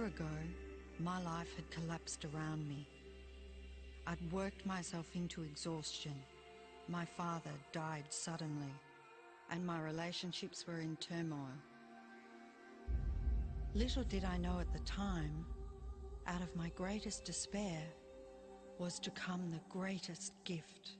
year ago, my life had collapsed around me. I'd worked myself into exhaustion. My father died suddenly, and my relationships were in turmoil. Little did I know at the time, out of my greatest despair was to come the greatest gift.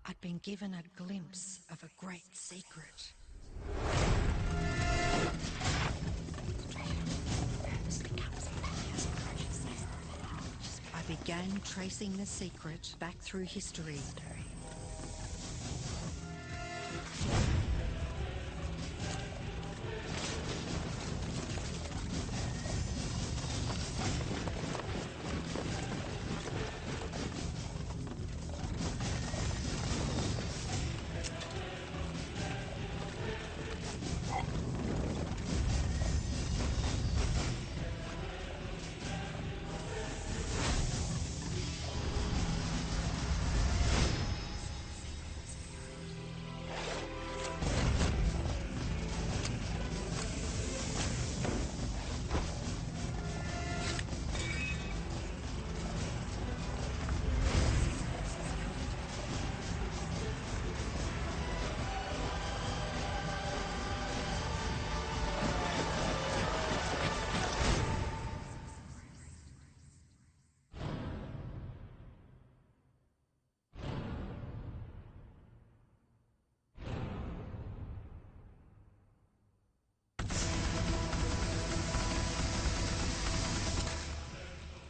I'd been given a glimpse of a great secret. I began tracing the secret back through history.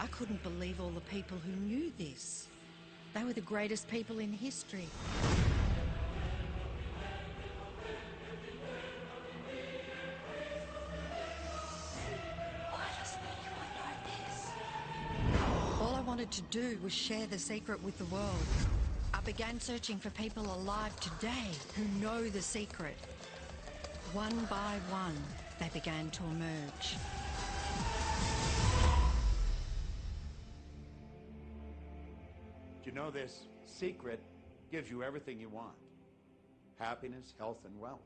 I couldn't believe all the people who knew this. They were the greatest people in history. Why doesn't anyone know this? All I wanted to do was share the secret with the world. I began searching for people alive today who know the secret. One by one, they began to emerge. You know, this secret gives you everything you want. Happiness, health, and wealth.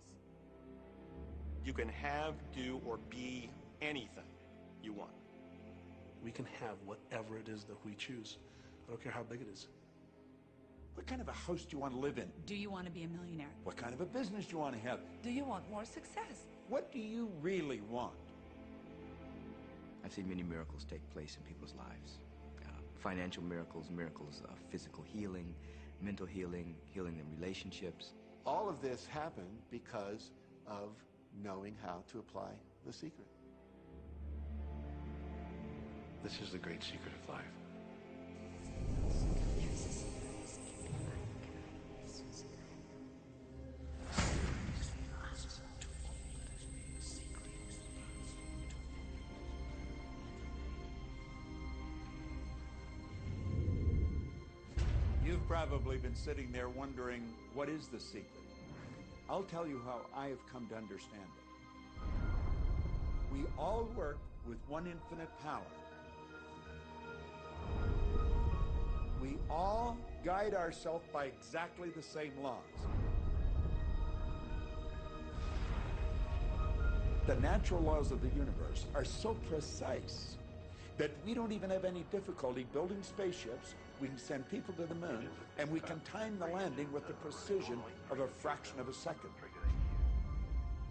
You can have, do, or be anything you want. We can have whatever it is that we choose. I don't care how big it is. What kind of a house do you want to live in? Do you want to be a millionaire? What kind of a business do you want to have? Do you want more success? What do you really want? I've seen many miracles take place in people's lives. Financial miracles, miracles of physical healing, mental healing, healing in relationships. All of this happened because of knowing how to apply the secret. This is the great secret of life. You've probably been sitting there wondering, what is the secret? I'll tell you how I have come to understand it. We all work with one infinite power. We all guide ourselves by exactly the same laws. The natural laws of the universe are so precise that we don't even have any difficulty building spaceships. We can send people to the moon, and we can time the landing with the precision of a fraction of a second.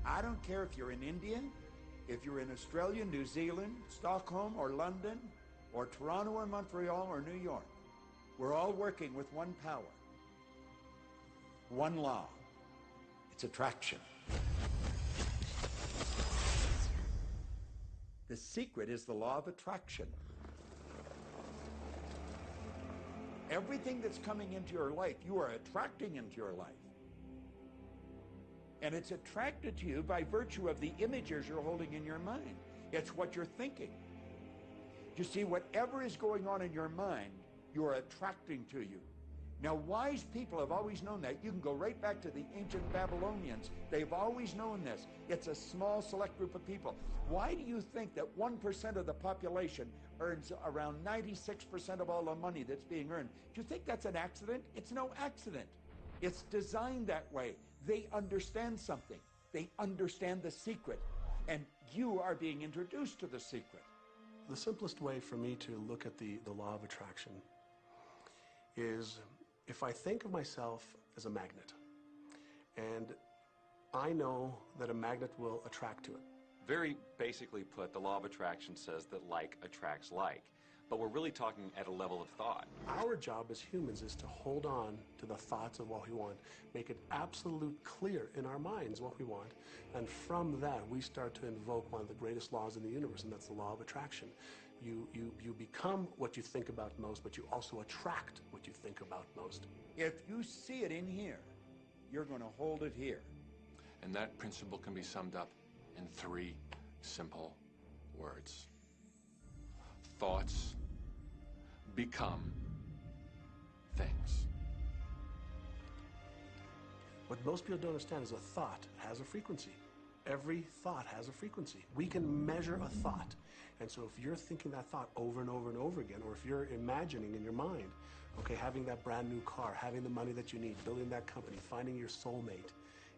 I don't care if you're in India, if you're in Australia, New Zealand, Stockholm, or London, or Toronto, or Montreal, or New York. We're all working with one power, one law. It's attraction. The secret is the law of attraction. Everything that's coming into your life, you are attracting into your life. And it's attracted to you by virtue of the images you're holding in your mind. It's what you're thinking. You see, whatever is going on in your mind, you are attracting to you. Now, wise people have always known that. You can go right back to the ancient Babylonians. They've always known this. It's a small, select group of people. Why do you think that 1% of the population earns around 96% of all the money that's being earned? Do you think that's an accident? It's no accident. It's designed that way. They understand something. They understand the secret. And you are being introduced to the secret. The simplest way for me to look at the law of attraction is if I think of myself as a magnet, and I know that a magnet will attract to it. Very basically put, the law of attraction says that like attracts like. But we're really talking at a level of thought. Our job as humans is to hold on to the thoughts of what we want, make it absolute clear in our minds what we want, and from that we start to invoke one of the greatest laws in the universe, and that's the law of attraction. You become what you think about most, but you also attract what you think about most. If you see it in here, you're going to hold it here. And that principle can be summed up in 3 simple words. Thoughts become things. What most people don't understand is a thought has a frequency. Every thought has a frequency. We can measure a thought. And so if you're thinking that thought over and over and over again, or if you're imagining in your mind, okay, having that brand new car, having the money that you need, building that company, finding your soulmate,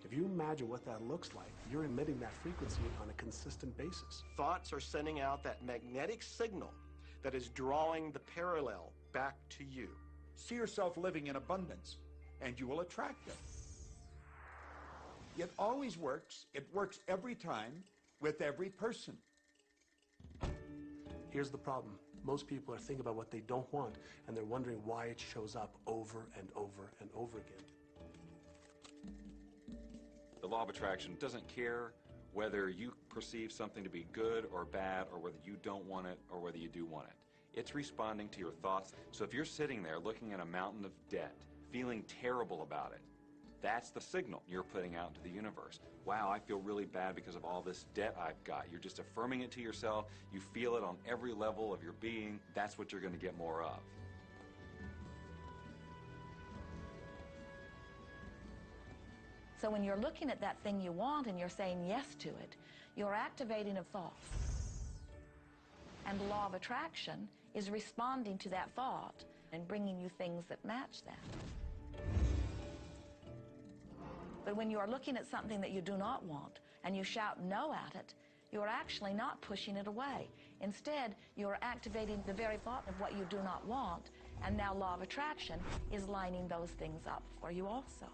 if you imagine what that looks like, you're emitting that frequency on a consistent basis. Thoughts are sending out that magnetic signal that is drawing the parallel back to you. See yourself living in abundance, and you will attract it. It always works. It works every time with every person. Here's the problem. Most people are thinking about what they don't want, and they're wondering why it shows up over and over and over again. The law of attraction doesn't care whether you perceive something to be good or bad, or whether you don't want it or whether you do want it. It's responding to your thoughts. So if you're sitting there looking at a mountain of debt, feeling terrible about it, that's the signal you're putting out into the universe. Wow, I feel really bad because of all this debt I've got. You're just affirming it to yourself. You feel it on every level of your being. That's what you're going to get more of. So when you're looking at that thing you want and you're saying yes to it, you're activating a thought. And the law of attraction is responding to that thought and bringing you things that match that. But when you are looking at something that you do not want and you shout no at it, you're actually not pushing it away. Instead, you're activating the very thought of what you do not want, and now law of attraction is lining those things up for you also.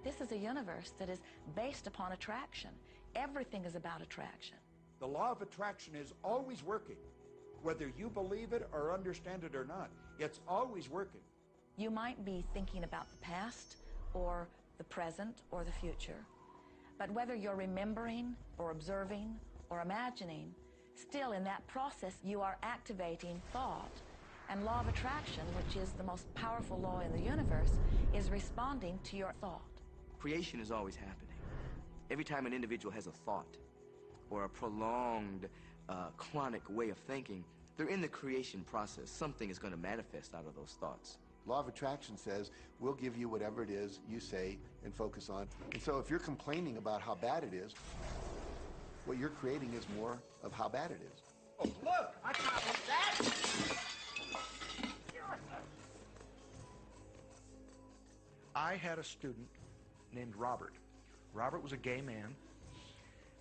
This is a universe that is based upon attraction. Everything is about attraction. The law of attraction is always working. Whether you believe it or understand it or not, it's always working. You might be thinking about the past or the present or the future, but whether you're remembering or observing or imagining, still in that process you are activating thought. And law of attraction, which is the most powerful law in the universe, is responding to your thought. Creation is always happening. Every time an individual has a thought or a prolonged, chronic way of thinking, they're in the creation process. Something is going to manifest out of those thoughts. Law of attraction says we'll give you whatever it is you say and focus on. And so if you're complaining about how bad it is, what you're creating is more of how bad it is. Oh, look! I copied that! I had a student named Robert. Robert was a gay man,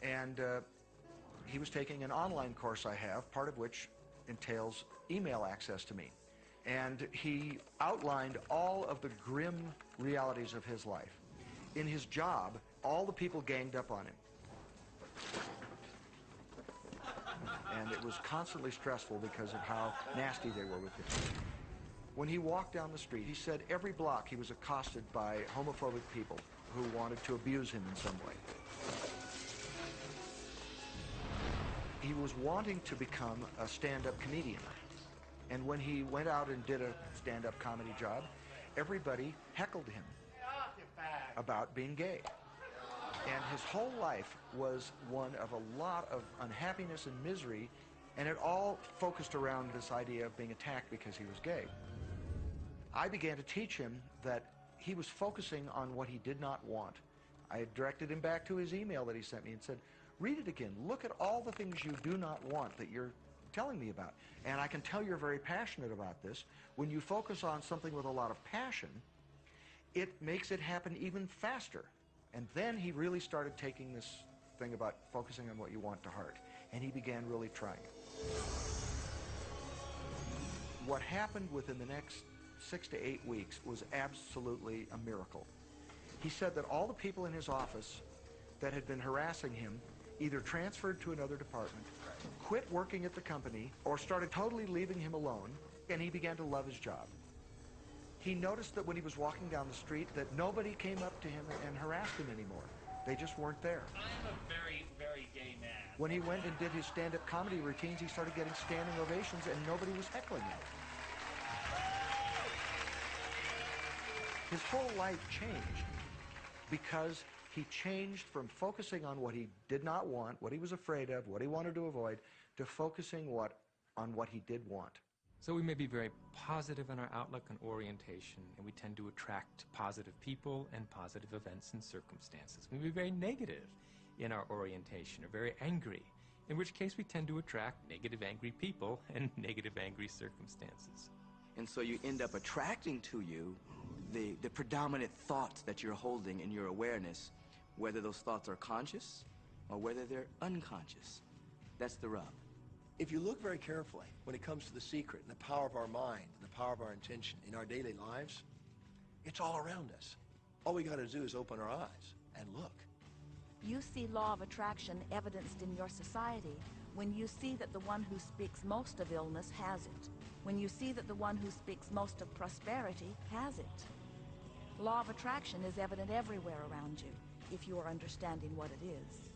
and he was taking an online course I have, part of which entails email access to me. And he outlined all of the grim realities of his life. In his job, all the people ganged up on him. And it was constantly stressful because of how nasty they were with him. When he walked down the street, he said every block he was accosted by homophobic people who wanted to abuse him in some way. He was wanting to become a stand-up comedian. And when he went out and did a stand-up comedy job, everybody heckled him about being gay. And his whole life was one of a lot of unhappiness and misery, and it all focused around this idea of being attacked because he was gay. I began to teach him that he was focusing on what he did not want. I had directed him back to his email that he sent me and said, read it again. Look at all the things you do not want that you're telling me about. And I can tell you're very passionate about this. When you focus on something with a lot of passion, it makes it happen even faster. And then he really started taking this thing about focusing on what you want to heart. And he began really trying it. What happened within the next 6 to 8 weeks was absolutely a miracle. He said that all the people in his office that had been harassing him either transferred to another department, quit working at the company, or started totally leaving him alone, and he began to love his job. He noticed that when he was walking down the street that nobody came up to him and harassed him anymore. They just weren't there. I'm a very, very gay man. When he went and did his stand-up comedy routines, he started getting standing ovations and nobody was heckling him. His whole life changed because he changed from focusing on what he did not want, what he was afraid of, what he wanted to avoid, to focusing on what he did want. So we may be very positive in our outlook and orientation, and we tend to attract positive people and positive events and circumstances. We may be very negative in our orientation, or very angry, in which case we tend to attract negative, angry people and negative, angry circumstances. And so you end up attracting to you the predominant thoughts that you're holding in your awareness, whether those thoughts are conscious or whether they're unconscious. That's the rub. If you look very carefully when it comes to the secret and the power of our mind and the power of our intention in our daily lives, it's all around us. All we got to do is open our eyes and look. You see law of attraction evidenced in your society when you see that the one who speaks most of illness has it, when you see that the one who speaks most of prosperity has it. Law of attraction is evident everywhere around you, if you are understanding what it is.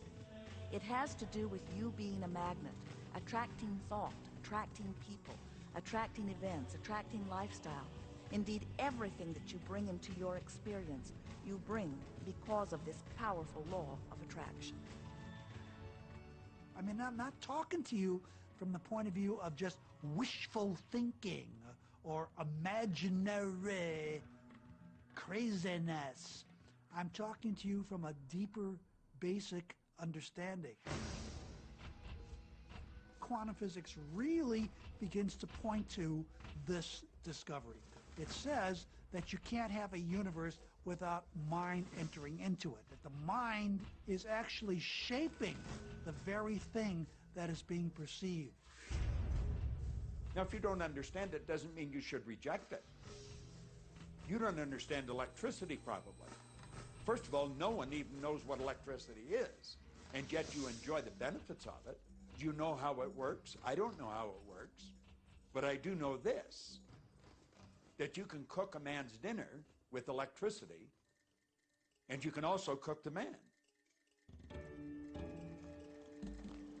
It has to do with you being a magnet, attracting thought, attracting people, attracting events, attracting lifestyle. Indeed, everything that you bring into your experience, you bring because of this powerful law of attraction. I mean, I'm not talking to you from the point of view of just wishful thinking or imaginary craziness. I'm talking to you from a deeper, basic understanding. Quantum physics really begins to point to this discovery. It says that you can't have a universe without mind entering into it, that the mind is actually shaping the very thing that is being perceived. Now, if you don't understand it, doesn't mean you should reject it. You don't understand electricity, probably. First of all, no one even knows what electricity is, and yet you enjoy the benefits of it. Do you know how it works? I don't know how it works, but I do know this, that you can cook a man's dinner with electricity, and you can also cook the man.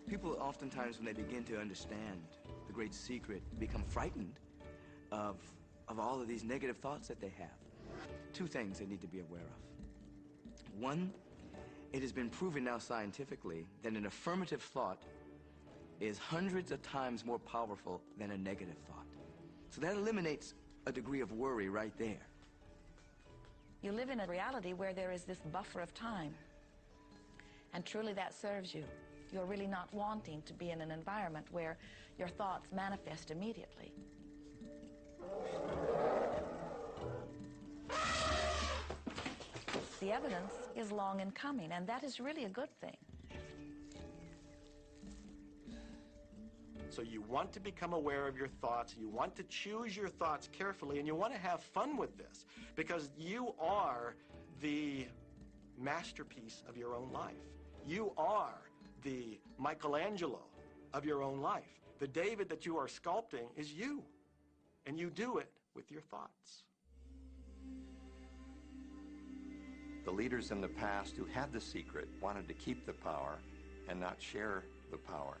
People oftentimes, when they begin to understand the great secret, become frightened of all of these negative thoughts that they have. Two things they need to be aware of. One, it has been proven now scientifically that an affirmative thought is hundreds of times more powerful than a negative thought. So that eliminates a degree of worry right there. You live in a reality where there is this buffer of time, and truly that serves you. You're really not wanting to be in an environment where your thoughts manifest immediately. The evidence is long in coming, and that is really a good thing. So you want to become aware of your thoughts, you want to choose your thoughts carefully, and you want to have fun with this, because you are the masterpiece of your own life. You are the Michelangelo of your own life. The David that you are sculpting is you, and you do it with your thoughts. The leaders in the past who had the secret wanted to keep the power and not share the power.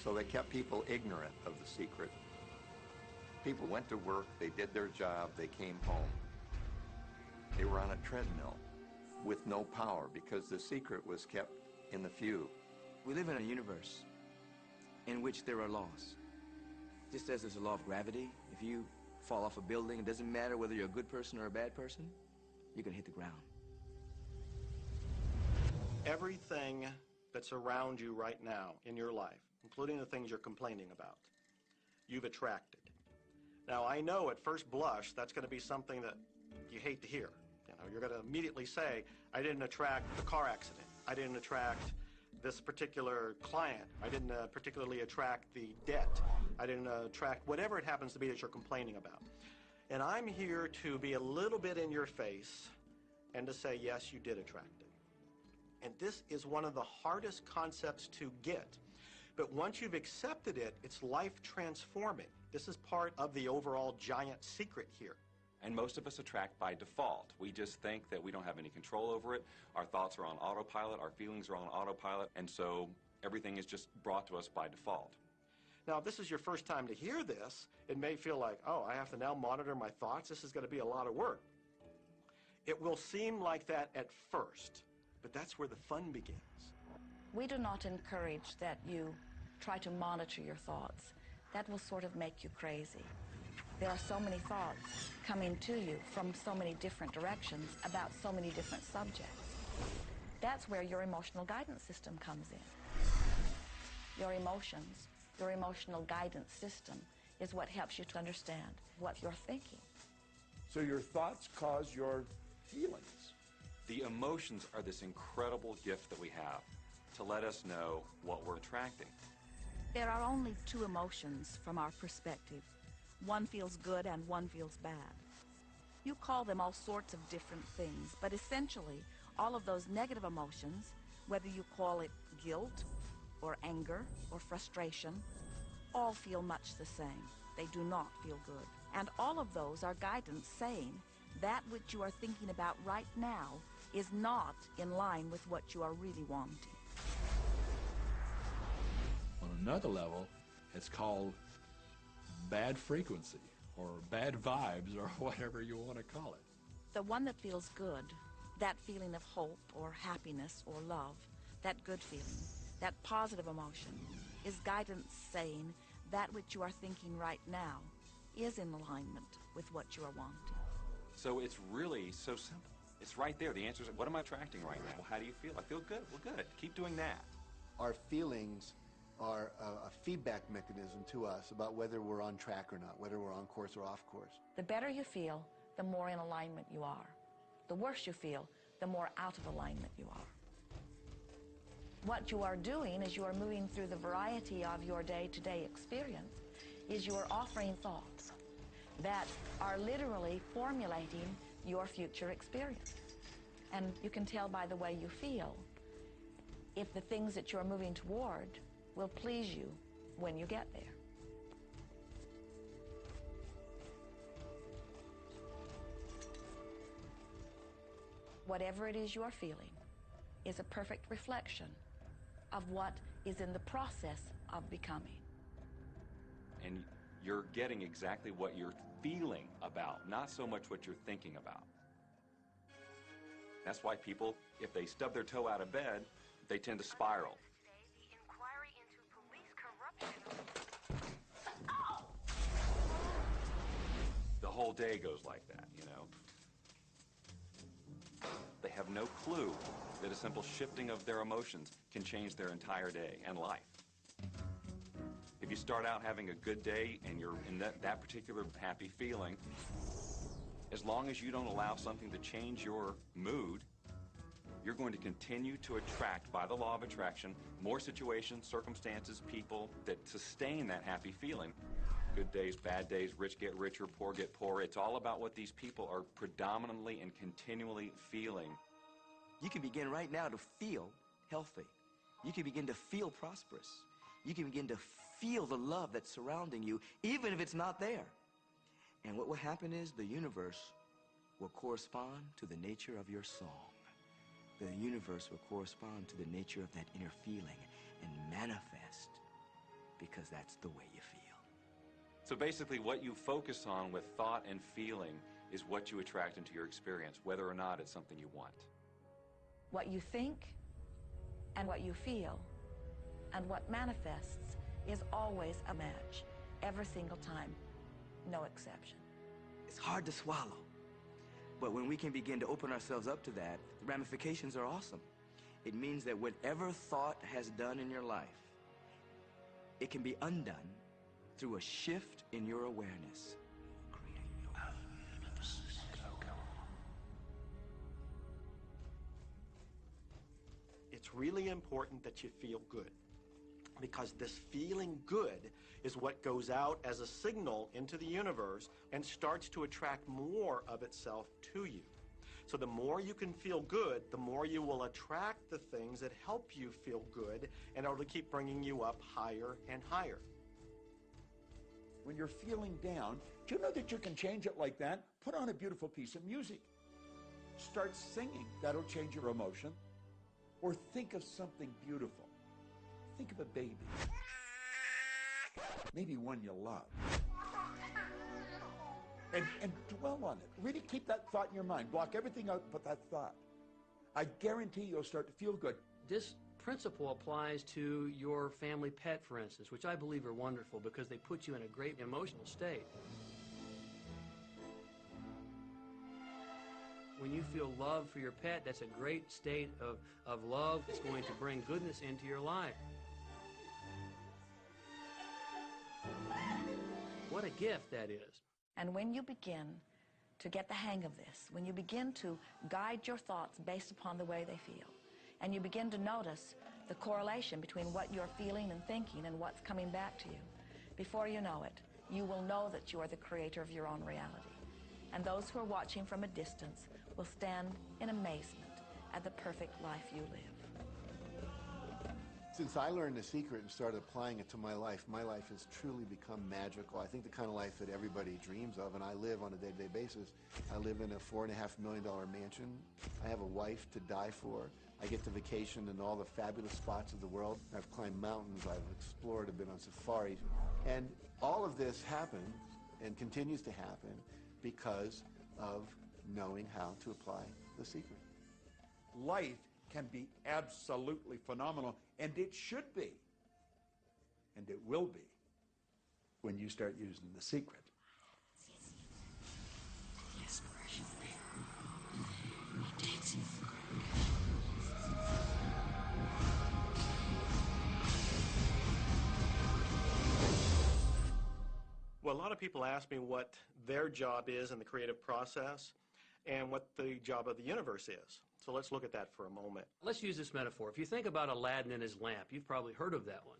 So they kept people ignorant of the secret. People went to work, they did their job, they came home. They were on a treadmill with no power because the secret was kept in the few. We live in a universe in which there are laws. Just as there's a law of gravity, if you fall off a building, it doesn't matter whether you're a good person or a bad person, you're gonna hit the ground. Everything that's around you right now in your life, including the things you're complaining about, you've attracted. Now, I know at first blush that's going to be something that you hate to hear. You know, you're going to immediately say, I didn't attract the car accident. I didn't attract this particular client. I didn't particularly attract the debt. I didn't attract whatever it happens to be that you're complaining about. And I'm here to be a little bit in your face and to say, yes, you did attract it. And this is one of the hardest concepts to get. But once you've accepted it, it's life transforming. This is part of the overall giant secret here. And most of us attract by default. We just think that we don't have any control over it. Our thoughts are on autopilot, our feelings are on autopilot, and so everything is just brought to us by default. Now, if this is your first time to hear this, it may feel like, oh, I have to now monitor my thoughts. This is going to be a lot of work. It will seem like that at first, but that's where the fun begins. We do not encourage that you try to monitor your thoughts. That will sort of make you crazy. There are so many thoughts coming to you from so many different directions about so many different subjects. That's where your emotional guidance system comes in. Your emotions, your emotional guidance system is what helps you to understand what you're thinking. So your thoughts cause your feelings. The emotions are this incredible gift that we have to let us know what we're attracting. There are only two emotions from our perspective. One feels good and one feels bad. You call them all sorts of different things, but essentially, all of those negative emotions, whether you call it guilt or anger or frustration, all feel much the same. They do not feel good. And all of those are guidance saying that which you are thinking about right now is not in line with what you are really wanting. On another level, it's called bad frequency or bad vibes or whatever you want to call it. The one that feels good, that feeling of hope or happiness or love, that good feeling, that positive emotion, is guidance saying that which you are thinking right now is in alignment with what you are wanting. So it's really so simple. It's right there. The answer is, what am I attracting right now? Well, how do you feel? I feel good. Well, good. Keep doing that. Our feelings are a feedback mechanism to us about whether we're on track or not, whether we're on course or off course. The better you feel, the more in alignment you are. The worse you feel, the more out of alignment you are. What you are doing as you are moving through the variety of your day-to-day experience is you are offering thoughts that are literally formulating your future experience. And you can tell by the way you feel if the things that you're moving toward will please you when you get there. Whatever it is you are feeling is a perfect reflection of what is in the process of becoming. And you're getting exactly what you're feeling about, not so much what you're thinking about. That's why people, if they stub their toe out of bed, they tend to spiral. The whole day goes like that, you know. They have no clue that a simple shifting of their emotions can change their entire day and life. If you start out having a good day and you're in that particular happy feeling, as long as you don't allow something to change your mood, you're going to continue to attract, by the law of attraction, more situations, circumstances, people that sustain that happy feeling. Good days, bad days, rich get richer, poor get poorer. It's all about what these people are predominantly and continually feeling. You can begin right now to feel healthy. You can begin to feel prosperous. You can begin to feel the love that's surrounding you, even if it's not there. And what will happen is the universe will correspond to the nature of your song. The universe will correspond to the nature of that inner feeling and manifest, because that's the way you feel. So basically what you focus on with thought and feeling is what you attract into your experience, whether or not it's something you want. What you think and what you feel and what manifests is always a match. every single time, no exception. It's hard to swallow. But when we can begin to open ourselves up to that, the ramifications are awesome. It means that whatever thought has done in your life, it can be undone through a shift in your awareness. It's really important that you feel good, because this feeling good is what goes out as a signal into the universe and starts to attract more of itself to you. So the more you can feel good, the more you will attract the things that help you feel good, and it'll keep bringing you up higher and higher. When you're feeling down, do you know that you can change it like that? Put on a beautiful piece of music. Start singing. That'll change your emotion. Or think of something beautiful. Think of a baby. Maybe one you love. And dwell on it. Really keep that thought in your mind. Block everything out but that thought. I guarantee you'll start to feel good. This principle applies to your family pet, for instance, which I believe are wonderful because they put you in a great emotional state. When you feel love for your pet, that's a great state of love. It's going to bring goodness into your life. What a gift that is. And when you begin to get the hang of this, when you begin to guide your thoughts based upon the way they feel, and you begin to notice the correlation between what you're feeling and thinking and what's coming back to you, before you know it, you will know that you are the creator of your own reality. And those who are watching from a distance will stand in amazement at the perfect life you live. Since I learned the secret and started applying it to my life has truly become magical. I think the kind of life that everybody dreams of, and I live on a day-to-day basis. I live in a $4.5 million mansion. I have a wife to die for. I get to vacation in all the fabulous spots of the world. I've climbed mountains, I've explored, I've been on safaris. And all of this happened and continues to happen because of knowing how to apply the secret. Life can be absolutely phenomenal, and it should be, and it will be, when you start using the secret. Well, a lot of people ask me what their job is in the creative process and what the job of the universe is. So let's look at that for a moment. Let's use this metaphor. If you think about Aladdin and his lamp, you've probably heard of that one.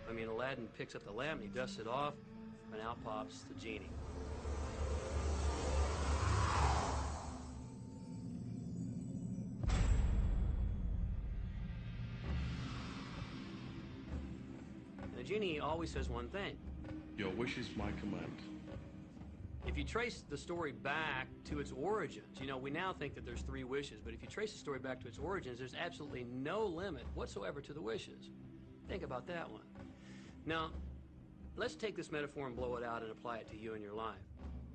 I mean, Aladdin picks up the lamp, and he dusts it off, and out pops the genie. And the genie always says one thing. Your wish is my command. If you trace the story back to its origins, you know, we now think that there's 3 wishes, but if you trace the story back to its origins, there's absolutely no limit whatsoever to the wishes. Think about that one. Now, let's take this metaphor and blow it out and apply it to you in your life.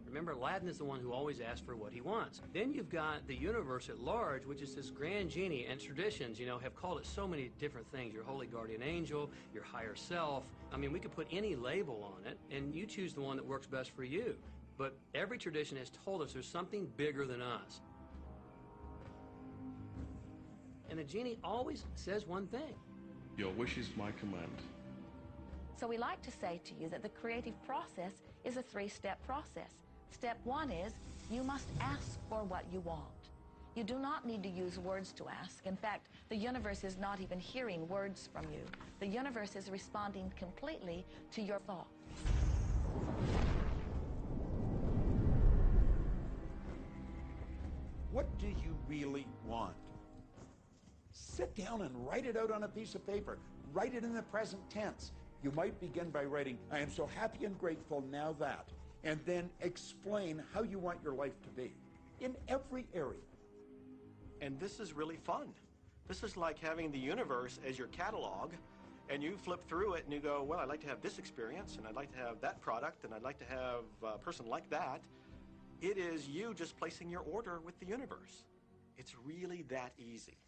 Remember, Aladdin is the one who always asks for what he wants. Then you've got the universe at large, which is this grand genie, and traditions, you know, have called it so many different things. Your holy guardian angel, your higher self. I mean, we could put any label on it, and you choose the one that works best for you. But every tradition has told us there's something bigger than us. And the genie always says one thing. Your wish is my command. So we like to say to you that the creative process is a 3-step process. Step 1 is you must ask for what you want. You do not need to use words to ask. In fact, the universe is not even hearing words from you. The universe is responding completely to your thought. What do you really want? Sit down and write it out on a piece of paper. Write it in the present tense. You might begin by writing, I am so happy and grateful now that, and then explain how you want your life to be in every area. And this is really fun. This is like having the universe as your catalog, and you flip through it and you go, well, I'd like to have this experience, and I'd like to have that product, and I'd like to have a person like that. It is you just placing your order with the universe. It's really that easy.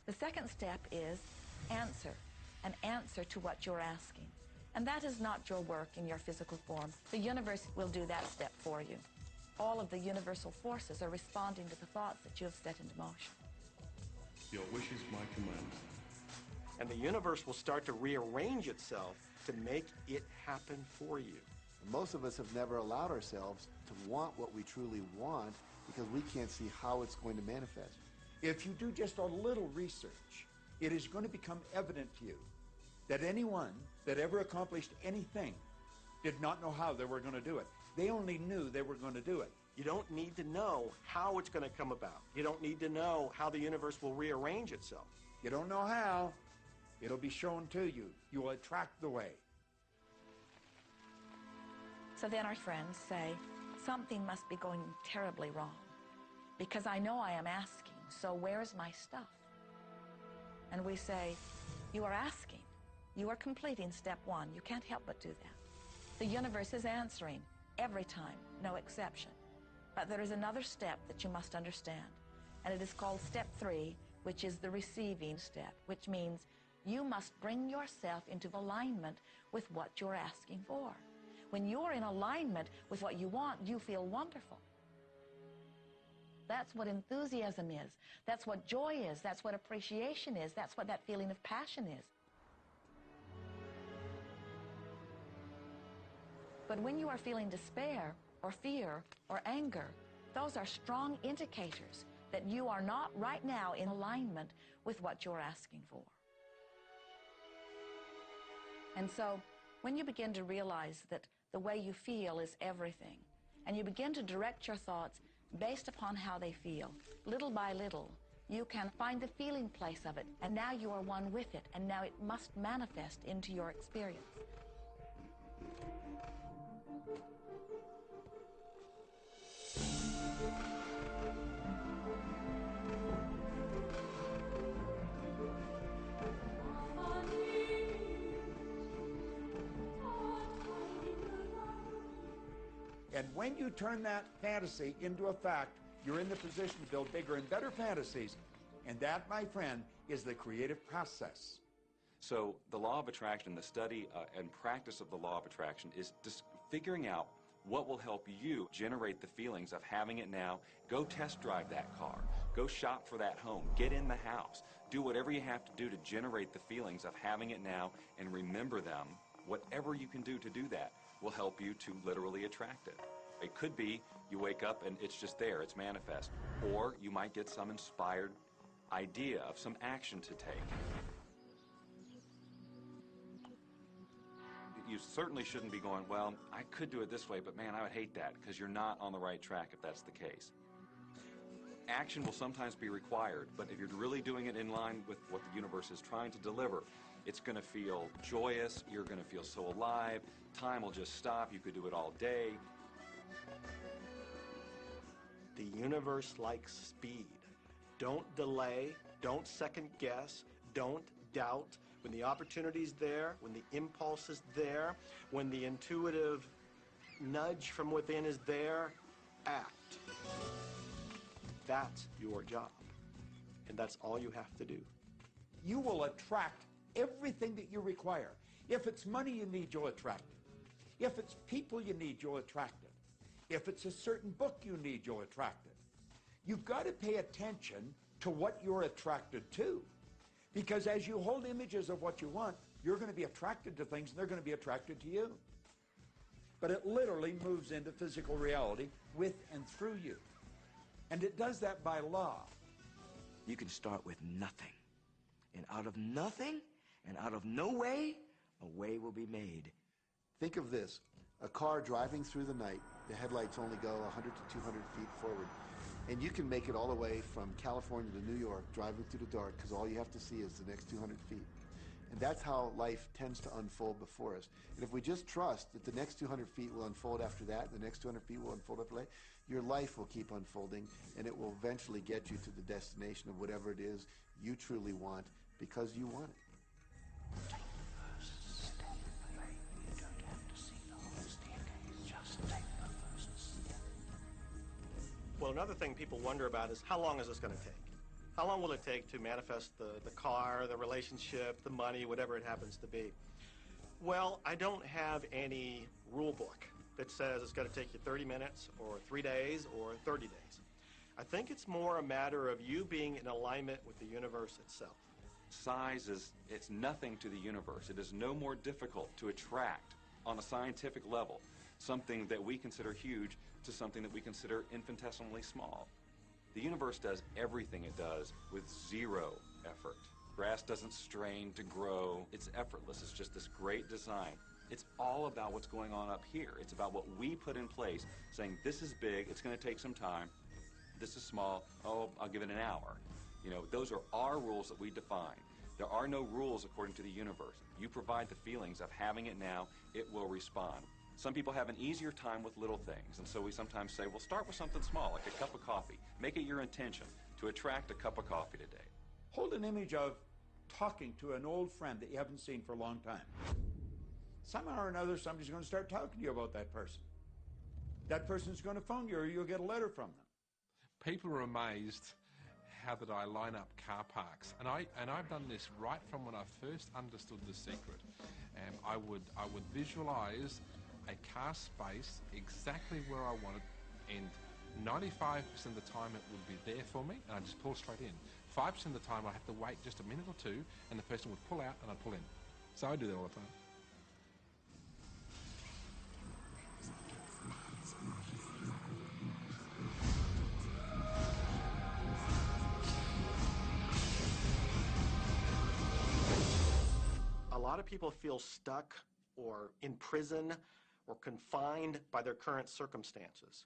The second step is answer, an answer to what you're asking. And that is not your work in your physical form. The universe will do that step for you. All of the universal forces are responding to the thoughts that you have set into motion. Your wish is my command. And the universe will start to rearrange itself to make it happen for you. Most of us have never allowed ourselves to want what we truly want because we can't see how it's going to manifest. If you do just a little research, it is going to become evident to you that anyone that ever accomplished anything did not know how they were going to do it. They only knew they were going to do it. You don't need to know how it's going to come about. You don't need to know how the universe will rearrange itself. You don't know how. It'll be shown to you. You will attract the way. So then our friends say, something must be going terribly wrong because I know I am asking, so where's my stuff? And we say, you are asking. You are completing step one. You can't help but do that. The universe is answering every time, no exception. But there is another step that you must understand, and it is called step 3, which is the receiving step, which means you must bring yourself into alignment with what you're asking for. When you're in alignment with what you want, you feel wonderful. That's what enthusiasm is. That's what joy is. That's what appreciation is. That's what that feeling of passion is. But when you are feeling despair or fear or anger, those are strong indicators that you are not right now in alignment with what you're asking for. And so when you begin to realize that the way you feel is everything, and you begin to direct your thoughts based upon how they feel, little by little, you can find the feeling place of it, and now you are one with it, and now it must manifest into your experience. And when you turn that fantasy into a fact, you're in the position to build bigger and better fantasies. And that, my friend, is the creative process. So the law of attraction, the study and practice of the law of attraction is just figuring out what will help you generate the feelings of having it now. Go test drive that car. Go shop for that home. Get in the house. Do whatever you have to do to generate the feelings of having it now and remember them. Whatever you can do to do that will help you to literally attract it. It could be you wake up and it's just there, it's manifest. Or you might get some inspired idea of some action to take. You certainly shouldn't be going, well, I could do it this way, but man, I would hate that, because you're not on the right track if that's the case. Action will sometimes be required, but if you're really doing it in line with what the universe is trying to deliver, it's going to feel joyous, you're going to feel so alive, time will just stop, you could do it all day. The universe likes speed. Don't delay, don't second guess, don't doubt. When the opportunity's there, when the impulse is there, when the intuitive nudge from within is there, act. That's your job. And that's all you have to do. You will attract everything that you require. If it's money you need, you'll attract it. If it's people you need, you'll attract it. If it's a certain book you need, you'll attract it. You've got to pay attention to what you're attracted to. Because as you hold images of what you want, you're going to be attracted to things and they're going to be attracted to you. But it literally moves into physical reality with and through you. And it does that by law. You can start with nothing. And out of nothing and out of no way, a way will be made. Think of this. A car driving through the night, the headlights only go 100 to 200 feet forward. And you can make it all the way from California to New York, driving through the dark, because all you have to see is the next 200 feet. And that's how life tends to unfold before us. And if we just trust that the next 200 feet will unfold after that, the next 200 feet will unfold after that, your life will keep unfolding, and it will eventually get you to the destination of whatever it is you truly want, because you want it. Well, another thing people wonder about is how long is this going to take? How long will it take to manifest the car, the relationship, the money, whatever it happens to be? Well, I don't have any rule book that says it's going to take you 30 minutes or 3 days or 30 days. I think it's more a matter of you being in alignment with the universe itself. Size it's nothing to the universe. It is no more difficult to attract on a scientific level something that we consider huge to something that we consider infinitesimally small. The universe does everything it does with zero effort. Grass doesn't strain to grow. It's effortless. It's just this great design. It's all about what's going on up here. It's about what we put in place, saying this is big, it's going to take some time. This is small, oh, I'll give it an hour. You know, those are our rules that we define. There are no rules according to the universe. You provide the feelings of having it now, it will respond. Some people have an easier time with little things, and so we sometimes say, well, start with something small, like a cup of coffee. Make it your intention to attract a cup of coffee today. Hold an image of talking to an old friend that you haven't seen for a long time. Somehow or another, somebody's going to start talking to you about that person. That person's going to phone you, or you'll get a letter from them. People are amazed how that I line up car parks, and I've done this right from when I first understood the secret. I would visualize a car space exactly where I want it, and 95% of the time it would be there for me, and I just pull straight in. 5% of the time I have to wait just a minute or two, and the person would pull out and I'd pull in. So I do that all the time. A lot of people feel stuck or in prison or confined by their current circumstances.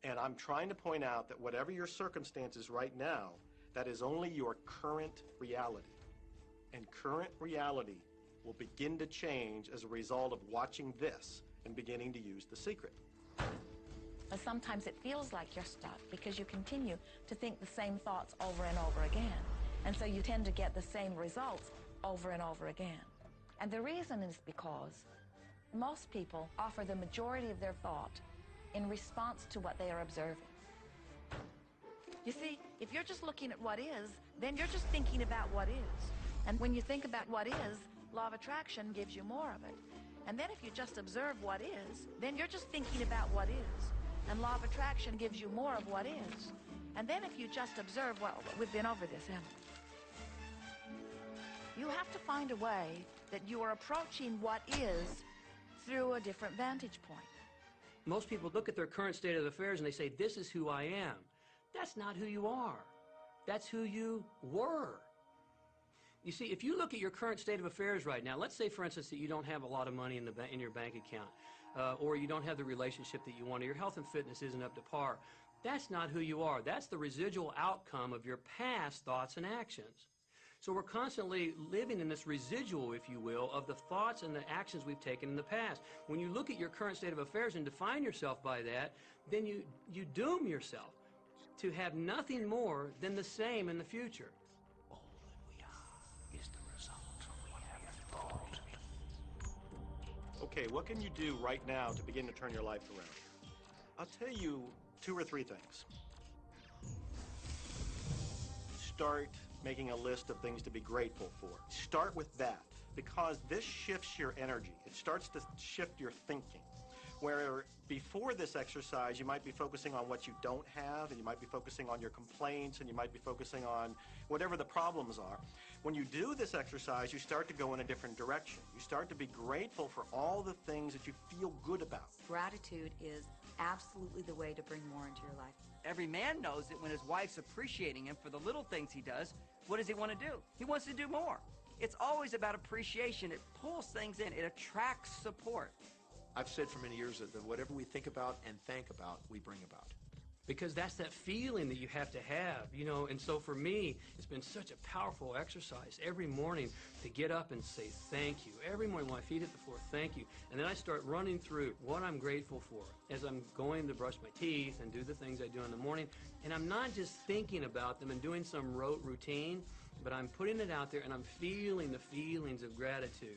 And I'm trying to point out that whatever your circumstances right now, that is only your current reality. And current reality will begin to change as a result of watching this and beginning to use the secret. But sometimes it feels like you're stuck because you continue to think the same thoughts over and over again. And so you tend to get the same results over and over again. And the reason is because most people offer the majority of their thought in response to what they are observing. You see, if you're just looking at what is, then you're just thinking about what is. And when you think about what is, law of attraction gives you more of it. And then if you just observe what is, then you're just thinking about what is. And law of attraction gives you more of what is. And then if you just observe what, we've been over this, haven't we? You have to find a way that you are approaching what is through a different vantage point. Most people look at their current state of affairs and they say, this is who I am. That's not who you are. That's who you were. You see, if you look at your current state of affairs right now, let's say, for instance, that you don't have a lot of money in your bank account, or you don't have the relationship that you want, or your health and fitness isn't up to par. That's not who you are. That's the residual outcome of your past thoughts and actions. So we're constantly living in this residual, if you will, of the thoughts and the actions we've taken in the past. When you look at your current state of affairs and define yourself by that, then you doom yourself to have nothing more than the same in the future. All that we are is the result of what we have thought. Okay, what can you do right now to begin to turn your life around? I'll tell you 2 or 3 things. Start making a list of things to be grateful for. Start with that, because this shifts your energy. It starts to shift your thinking. Where before this exercise, you might be focusing on what you don't have, and you might be focusing on your complaints, and you might be focusing on whatever the problems are. When you do this exercise, you start to go in a different direction. You start to be grateful for all the things that you feel good about. Gratitude is absolutely the way to bring more into your life. Every man knows that when his wife's appreciating him for the little things he does, what does he want to do? He wants to do more. It's always about appreciation. It pulls things in. It attracts support. I've said for many years that whatever we think about and think about, we bring about. Because that's that feeling that you have to have, you know. And so for me, it's been such a powerful exercise every morning to get up and say thank you. Every morning when my feet hit the floor, thank you. And then I start running through what I'm grateful for as I'm going to brush my teeth and do the things I do in the morning. And I'm not just thinking about them and doing some rote routine, but I'm putting it out there and I'm feeling the feelings of gratitude.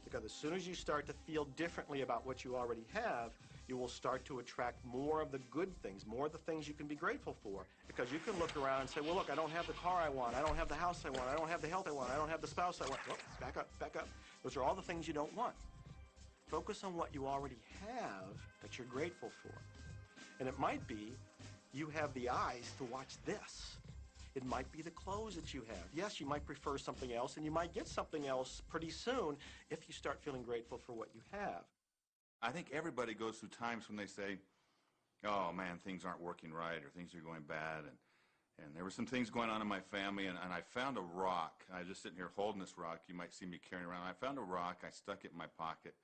Because as soon as you start to feel differently about what you already have, you will start to attract more of the good things, more of the things you can be grateful for. Because you can look around and say, well, look, I don't have the car I want, I don't have the house I want, I don't have the health I want, I don't have the spouse I want. Oh, back up, back up. Those are all the things you don't want. Focus on what you already have that you're grateful for. And it might be you have the eyes to watch this. It might be the clothes that you have. Yes, you might prefer something else, and you might get something else pretty soon if you start feeling grateful for what you have. I think everybody goes through times when they say, oh man, things aren't working right, or things are going bad, and there were some things going on in my family, and I found a rock. I was just sitting here holding this rock. You might see me carrying around. I found a rock. I stuck it in my pocket,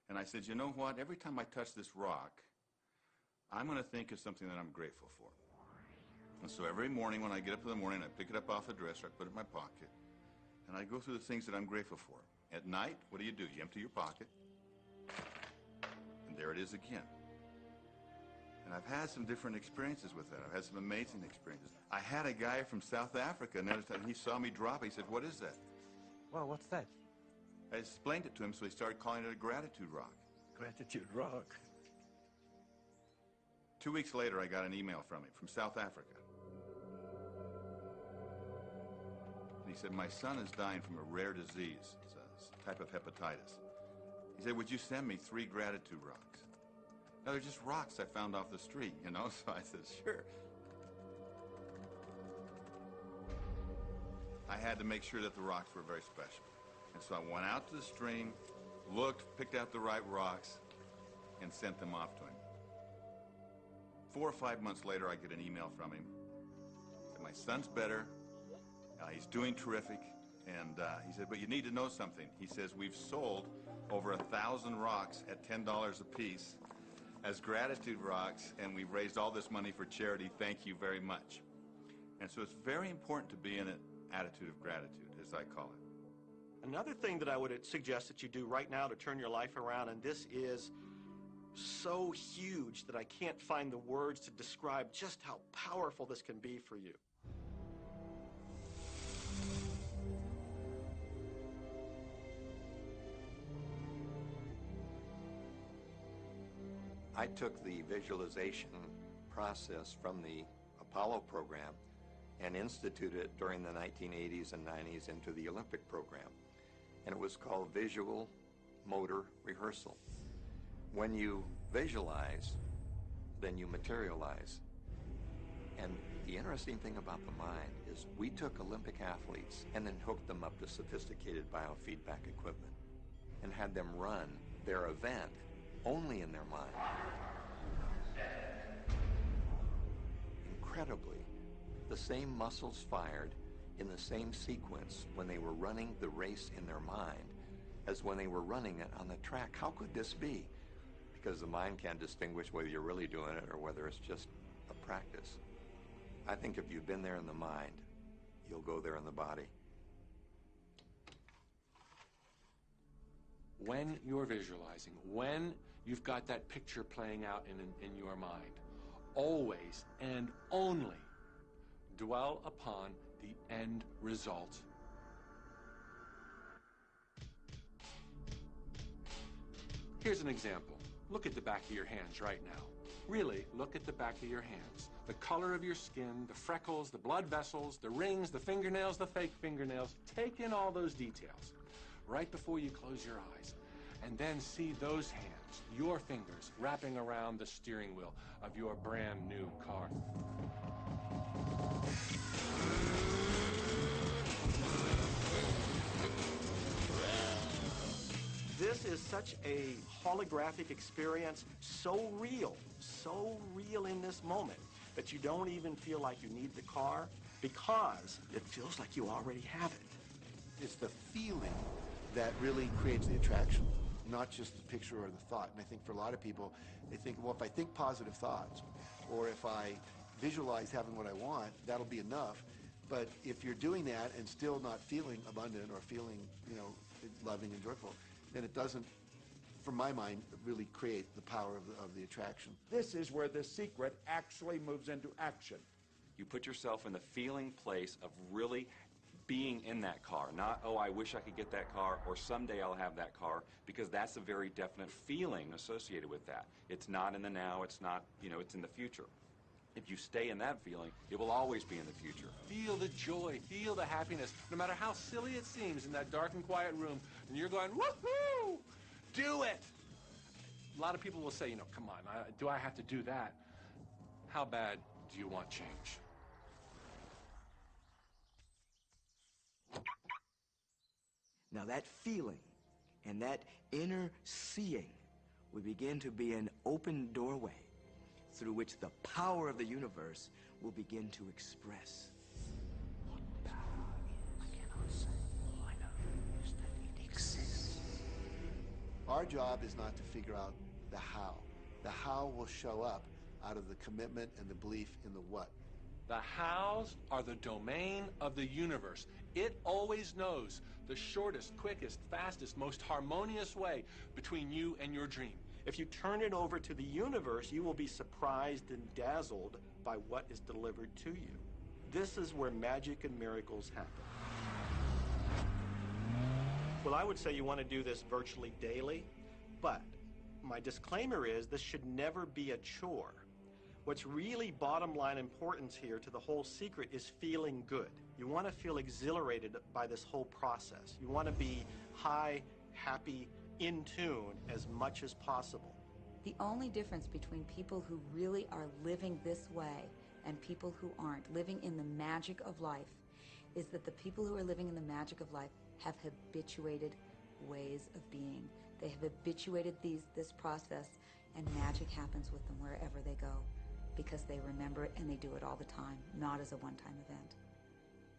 and I said, you know what? Every time I touch this rock, I'm going to think of something that I'm grateful for. And so every morning when I get up in the morning, I pick it up off the dresser, I put it in my pocket, and I go through the things that I'm grateful for. At night, what do? You empty your pocket, and there it is again. And I've had some different experiences with that. I've had some amazing experiences. I had a guy from South Africa, and he saw me drop it. He said, what is that? Well, what's that? I explained it to him, so he started calling it a gratitude rock. Gratitude rock. 2 weeks later, I got an email from him from South Africa. And he said, my son is dying from a rare disease. It's a type of hepatitis. He said, would you send me 3 gratitude rocks? No, they're just rocks I found off the street, you know? So I said, sure. I had to make sure that the rocks were very special. And so I went out to the stream, looked, picked out the right rocks, and sent them off to him. 4 or 5 months later, I get an email from him. He said, my son's better. He's doing terrific. And he said, but you need to know something. He says, we've sold over 1,000 rocks at $10 a piece as gratitude rocks, and we've raised all this money for charity. Thank you very much. And so it's very important to be in an attitude of gratitude, as I call it. Another thing that I would suggest that you do right now to turn your life around, and this is so huge that I can't find the words to describe just how powerful this can be for you. I took the visualization process from the Apollo program and instituted it during the 1980s and 90s into the Olympic program. And it was called visual motor rehearsal. When you visualize, then you materialize. And the interesting thing about the mind is we took Olympic athletes and then hooked them up to sophisticated biofeedback equipment and had them run their event only in their mind. Incredibly, the same muscles fired in the same sequence when they were running the race in their mind as when they were running it on the track. How could this be? Because the mind can't distinguish whether you're really doing it or whether it's just a practice. I think if you've been there in the mind, you'll go there in the body. When you're visualizing, when you've got that picture playing out in your mind, always and only dwell upon the end result. Here's an example. Look at the back of your hands right now. Really, look at the back of your hands. The color of your skin, the freckles, the blood vessels, the rings, the fingernails, the fake fingernails. Take in all those details right before you close your eyes. And then see those hands, your fingers, wrapping around the steering wheel of your brand new car. This is such a holographic experience, so real in this moment, that you don't even feel like you need the car because it feels like you already have it. It's the feeling that really creates the attraction, not just the picture or the thought. And I think for a lot of people, they think, well, if I think positive thoughts, or if I visualize having what I want, that'll be enough. But if you're doing that and still not feeling abundant or feeling, loving and joyful, then it doesn't, from my mind, really create the power of the attraction. This is where the secret actually moves into action. You put yourself in the feeling place of really being in that car, not, oh, I wish I could get that car, or someday I'll have that car, because that's a very definite feeling associated with that. It's not in the now, it's not, it's in the future. If you stay in that feeling, it will always be in the future. Feel the joy, feel the happiness, no matter how silly it seems in that dark and quiet room, and you're going, woohoo, do it. A lot of people will say, come on, do I have to do that? How bad do you want change? Now that feeling and that inner seeing will begin to be an open doorway through which the power of the universe will begin to express. What power is, I cannot say. All I know is that it exists. Our job is not to figure out the how. The how will show up out of the commitment and the belief in the what. The hows are the domain of the universe. It always knows the shortest, quickest, fastest, most harmonious way between you and your dream. If you turn it over to the universe, you will be surprised and dazzled by what is delivered to you. This is where magic and miracles happen. Well, I would say you want to do this virtually daily, but my disclaimer is this should never be a chore. What's really bottom line importance here to the whole secret is feeling good. You want to feel exhilarated by this whole process. You want to be high, happy, in tune as much as possible. The only difference between people who really are living this way and people who aren't, living in the magic of life, is that the people who are living in the magic of life have habituated ways of being. They have habituated this process, and magic happens with them wherever they go because they remember it and they do it all the time, not as a one-time event.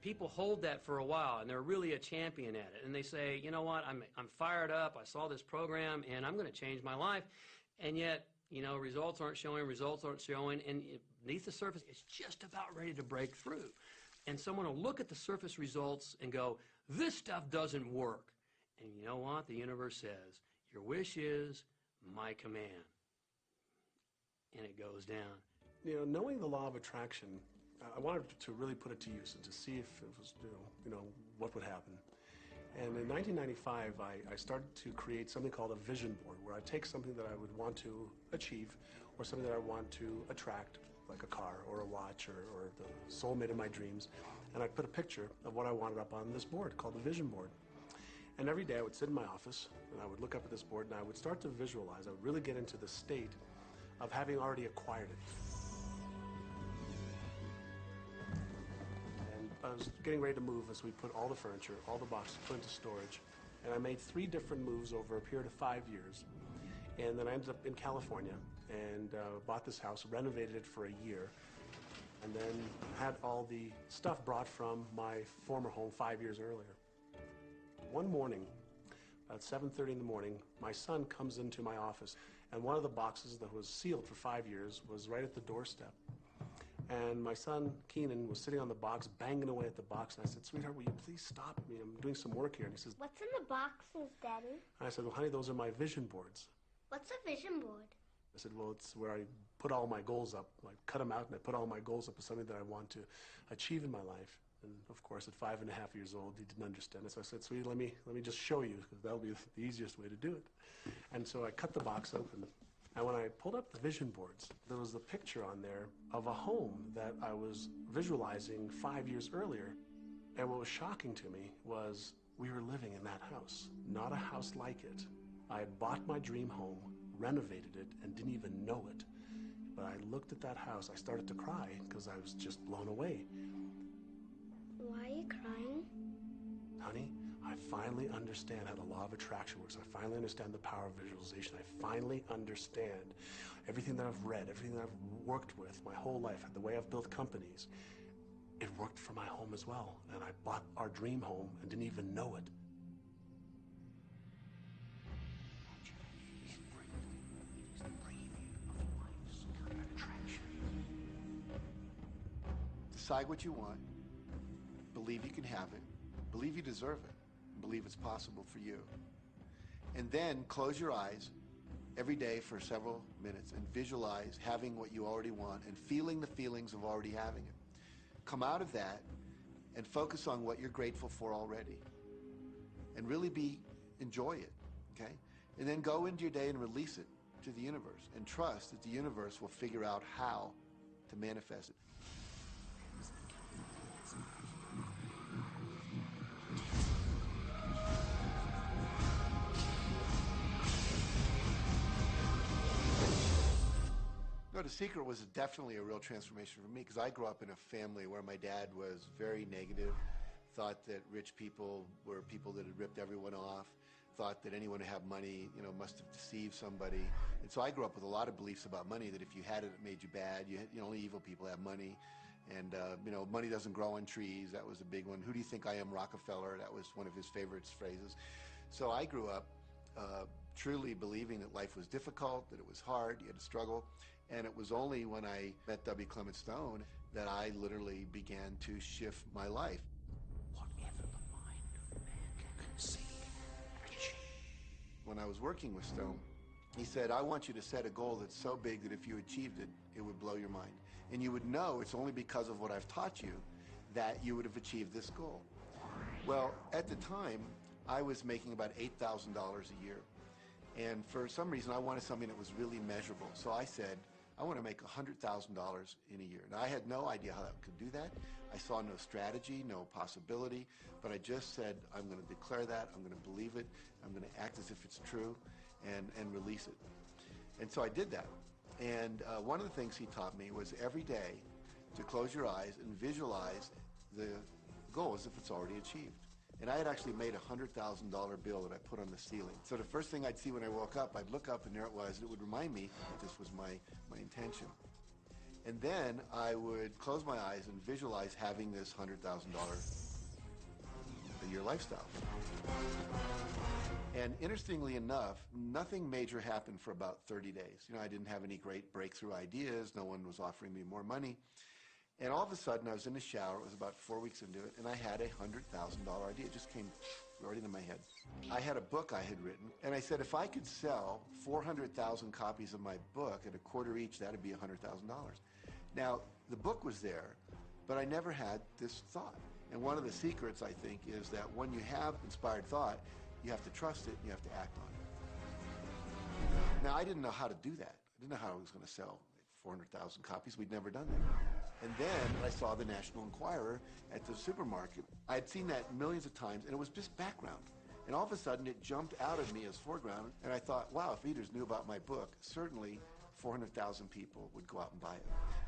People hold that for a while, and they're really a champion at it. And they say, you know what, I'm fired up, I saw this program, and I'm going to change my life. And yet, results aren't showing, and beneath the surface, it's just about ready to break through. And someone will look at the surface results and go, this stuff doesn't work. And you know what? The universe says, your wish is my command. And it goes down. Knowing the law of attraction, I wanted to really put it to use and to see if it was, what would happen. And in 1995, I started to create something called a vision board, where I take something that I would want to achieve or something that I want to attract, like a car or a watch or the soulmate of my dreams, and I'd put a picture of what I wanted up on this board called the vision board. And every day I would sit in my office and I would look up at this board and I would start to visualize. I would really get into the state of having already acquired it. I was getting ready to move as we put all the furniture, all the boxes put into storage. And I made 3 different moves over a period of 5 years. And then I ended up in California and bought this house, renovated it for a year, and then had all the stuff brought from my former home 5 years earlier. One morning, about 7:30 in the morning, my son comes into my office, and one of the boxes that was sealed for 5 years was right at the doorstep. And my son, Keenan, was sitting on the box, banging away at the box. And I said, sweetheart, will you please stop me? I'm doing some work here. And he says, what's in the boxes, Daddy? And I said, well, honey, those are my vision boards. What's a vision board? I said, well, it's where I put all my goals up. I cut them out and I put all my goals up as something that I want to achieve in my life. And of course, at 5.5 years old, he didn't understand it. So I said, sweetie, let me just show you, because that'll be the easiest way to do it. And so I cut the box open. And when I pulled up the vision boards, there was a picture on there of a home that I was visualizing 5 years earlier. And what was shocking to me was we were living in that house, not a house like it. I had bought my dream home, renovated it, and didn't even know it. But I looked at that house, I started to cry because I was just blown away. Why are you crying? Honey, I finally understand how the law of attraction works. I finally understand the power of visualization. I finally understand everything that I've read, everything that I've worked with my whole life, the way I've built companies. It worked for my home as well. And I bought our dream home and didn't even know it. Decide what you want. Believe you can have it. Believe you deserve it. Believe it's possible for you. And then close your eyes every day for several minutes and visualize having what you already want and feeling the feelings of already having it. Come out of that and focus on what you're grateful for already. And really enjoy it, okay? And then go into your day and release it to the universe and trust that the universe will figure out how to manifest it. No, The Secret was definitely a real transformation for me because I grew up in a family where my dad was very negative, thought that rich people were people that had ripped everyone off, thought that anyone who had money, must have deceived somebody. And so I grew up with a lot of beliefs about money, that if you had it, it made you bad. Only evil people have money. And, money doesn't grow on trees. That was a big one. Who do you think I am, Rockefeller? That was one of his favorite phrases. So I grew up truly believing that life was difficult, that it was hard, you had to struggle. And it was only when I met W. Clement Stone that I literally began to shift my life. Whatever the mind of man can conceive and achieve. When I was working with Stone, he said, I want you to set a goal that's so big that if you achieved it, it would blow your mind. And you would know it's only because of what I've taught you that you would have achieved this goal. Well, at the time, I was making about $8,000 a year. And for some reason, I wanted something that was really measurable. So I said, I want to make $100,000 in a year. Now, I had no idea how I could do that. I saw no strategy, no possibility, but I just said, I'm going to declare that, I'm going to believe it, I'm going to act as if it's true, and release it. And so I did that. And one of the things he taught me was every day to close your eyes and visualize the goal as if it's already achieved. And I had actually made a $100,000 bill that I put on the ceiling. So the first thing I'd see when I woke up, I'd look up and there it was. It would remind me that this was my intention. And then I would close my eyes and visualize having this $100,000 a year lifestyle. And interestingly enough, nothing major happened for about 30 days. I didn't have any great breakthrough ideas. No one was offering me more money. And all of a sudden, I was in the shower. It was about 4 weeks into it, and I had a $100,000 idea. It just came right into my head. I had a book I had written, and I said, if I could sell 400,000 copies of my book at $0.25 each, that'd be $100,000. Now, the book was there, but I never had this thought. And one of the secrets, I think, is that when you have inspired thought, you have to trust it, and you have to act on it. Now, I didn't know how to do that. I didn't know how I was going to sell 400,000 copies. We'd never done that. And then I saw the National Enquirer at the supermarket. I had seen that millions of times, and it was just background. And all of a sudden, it jumped out of me as foreground, and I thought, wow, if readers knew about my book, certainly 400,000 people would go out and buy it.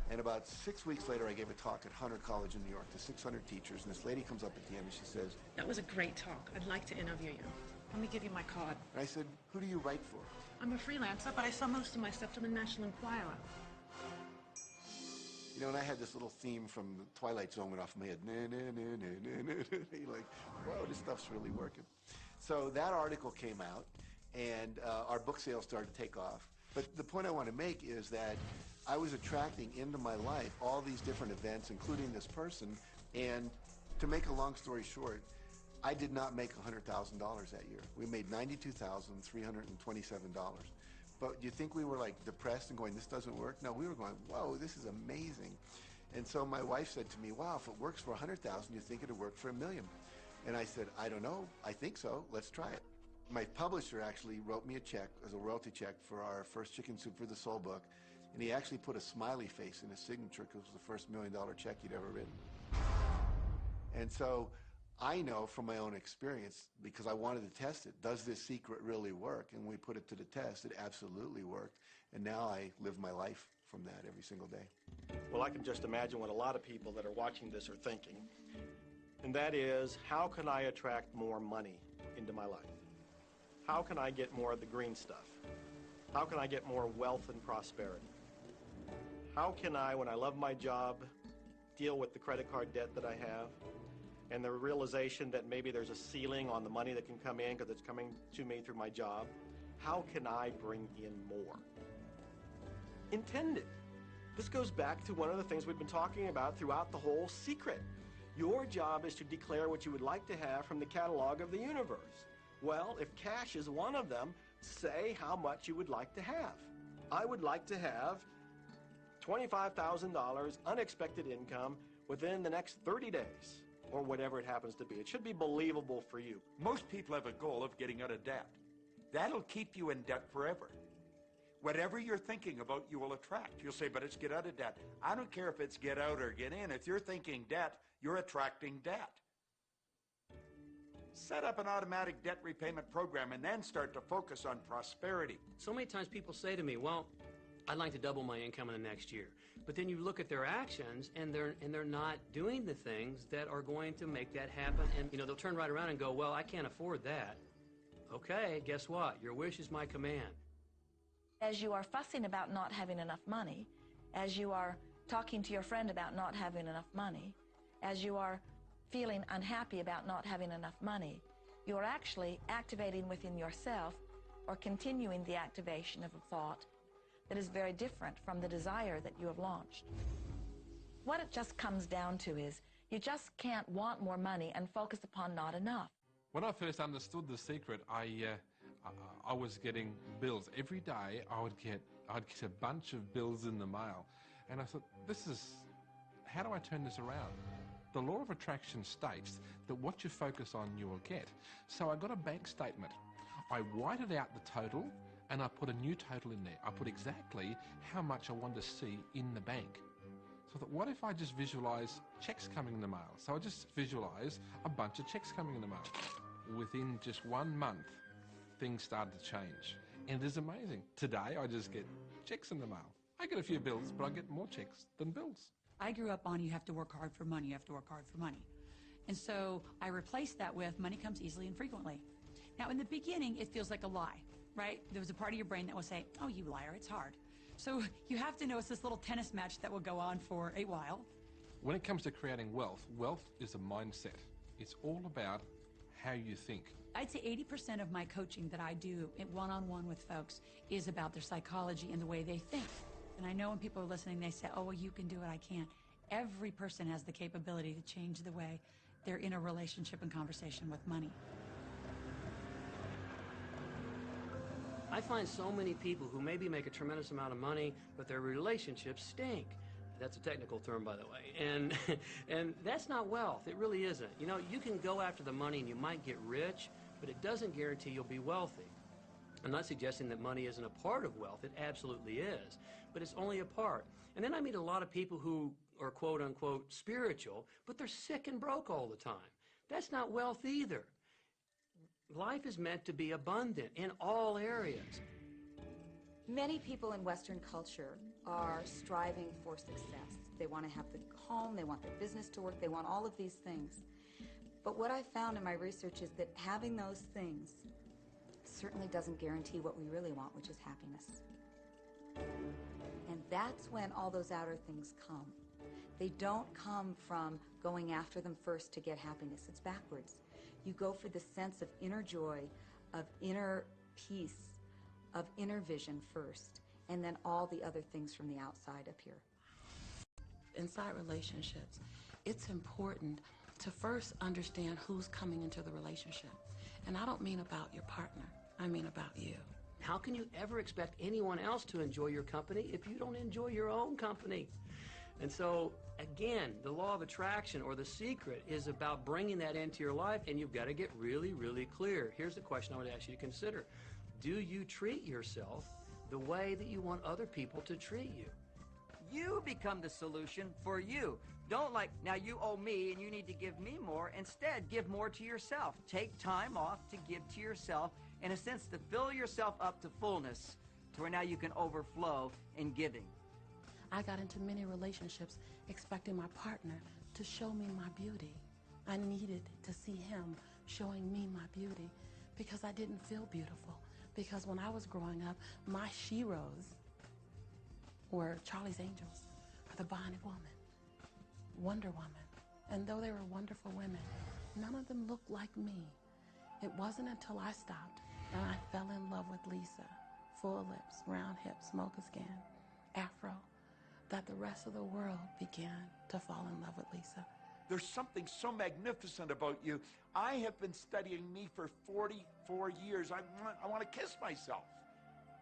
And about 6 weeks later, I gave a talk at Hunter College in New York to 600 teachers, and this lady comes up at the end and she says, that was a great talk. I'd like to interview you. Let me give you my card. And I said, who do you write for? I'm a freelancer, but I sell most of my stuff to the National Enquirer. And I had this little theme from the Twilight Zone went off in my head. You're like, whoa, this stuff's really working. So that article came out, and our book sales started to take off. But the point I want to make is that I was attracting into my life all these different events, including this person. And to make a long story short, I did not make $100,000 that year. We made $92,327. But do you think we were like depressed and going, this doesn't work? No, we were going, whoa, this is amazing. And so my wife said to me, wow, if it works for 100,000, you think it'd work for $1 million? And I said, I don't know. I think so. Let's try it. My publisher actually wrote me a check as a royalty check for our first Chicken Soup for the Soul book. And he actually put a smiley face in his signature because it was the first $1 million check he'd ever written. And so I know from my own experience, because I wanted to test it, does this secret really work? And when we put it to the test, it absolutely worked. And now I live my life from that every single day. Well, I can just imagine what a lot of people that are watching this are thinking. And that is, how can I attract more money into my life? How can I get more of the green stuff? How can I get more wealth and prosperity? How can I, when I love my job, deal with the credit card debt that I have? And the realization that maybe there's a ceiling on the money that can come in because it's coming to me through my job. How can I bring in more? Intended. This goes back to one of the things we've been talking about throughout the whole secret. Your job is to declare what you would like to have from the catalog of the universe. Well, if cash is one of them, say how much you would like to have. I would like to have $25,000 unexpected income within the next 30 days. or whatever it happens to be. It should be believable for you. Most people have a goal of getting out of debt. That'll keep you in debt forever. Whatever you're thinking about, you will attract. You'll say, but it's get out of debt. I don't care if it's get out or get in. If you're thinking debt, you're attracting debt. Set up an automatic debt repayment program and then start to focus on prosperity. So many times people say to me, well, I'd like to double my income in the next year. But then you look at their actions and they're not doing the things that are going to make that happen. And they'll turn right around and go, well, I can't afford that. Okay, guess what? Your wish is my command. As you are fussing about not having enough money, as you are talking to your friend about not having enough money, as you are feeling unhappy about not having enough money, you're actually activating within yourself or continuing the activation of a thought that is very different from the desire that you have launched. What it just comes down to is you just can't want more money and focus upon not enough. When I first understood the secret, I was getting bills. Every day I'd get a bunch of bills in the mail. And I thought, how do I turn this around? The law of attraction states that what you focus on, you will get. So I got a bank statement. I whited out the total and I put a new total in there. I put exactly how much I wanted to see in the bank. So I thought, what if I just visualize checks coming in the mail? So I just visualize a bunch of checks coming in the mail. Within just 1 month, things started to change. And it is amazing. Today, I just get checks in the mail. I get a few bills, but I get more checks than bills. I grew up on you have to work hard for money, you have to work hard for money. And so I replaced that with money comes easily and frequently. Now, in the beginning, it feels like a lie, right? There was a part of your brain that will say, oh, you liar, it's hard. So you have to know it's this little tennis match that will go on for a while. When it comes to creating wealth, wealth is a mindset. It's all about how you think. I'd say 80% of my coaching that I do one-on-one with folks is about their psychology and the way they think. And I know when people are listening, they say, oh, well, you can do it, I can't. Every person has the capability to change the way they're in a relationship and conversation with money. I find so many people who maybe make a tremendous amount of money, but their relationships stink. That's a technical term, by the way. And that's not wealth. It really isn't. You can go after the money and you might get rich, but it doesn't guarantee you'll be wealthy. I'm not suggesting that money isn't a part of wealth. It absolutely is. But it's only a part. And then I meet a lot of people who are quote-unquote spiritual, but they're sick and broke all the time. That's not wealth either. Life is meant to be abundant in all areas. Many people in Western culture are striving for success. They want to have the home, they want their business to work, they want all of these things. But what I found in my research is that having those things certainly doesn't guarantee what we really want, which is happiness. And that's when all those outer things come. They don't come from going after them first to get happiness. It's backwards. You go for the sense of inner joy, of inner peace, of inner vision first, and then all the other things from the outside appear. Inside relationships, it's important to first understand who's coming into the relationship. And I don't mean about your partner, I mean about you. How can you ever expect anyone else to enjoy your company if you don't enjoy your own company? And so, again, the law of attraction or the secret is about bringing that into your life, and you've got to get really, really clear. Here's the question I would ask you to consider. Do you treat yourself the way that you want other people to treat you? You become the solution for you. Don't now you owe me and you need to give me more. Instead, give more to yourself. Take time off to give to yourself, in a sense, to fill yourself up to fullness, to where now you can overflow in giving. I got into many relationships expecting my partner to show me my beauty. I needed to see him showing me my beauty because I didn't feel beautiful. Because when I was growing up, my sheroes were Charlie's Angels, or the Bionic Woman, Wonder Woman. And though they were wonderful women, none of them looked like me. It wasn't until I stopped and I fell in love with Lisa, full lips, round hips, mocha skin, afro, that the rest of the world began to fall in love with Lisa. There's something so magnificent about you. I have been studying me for 44 years. I want to kiss myself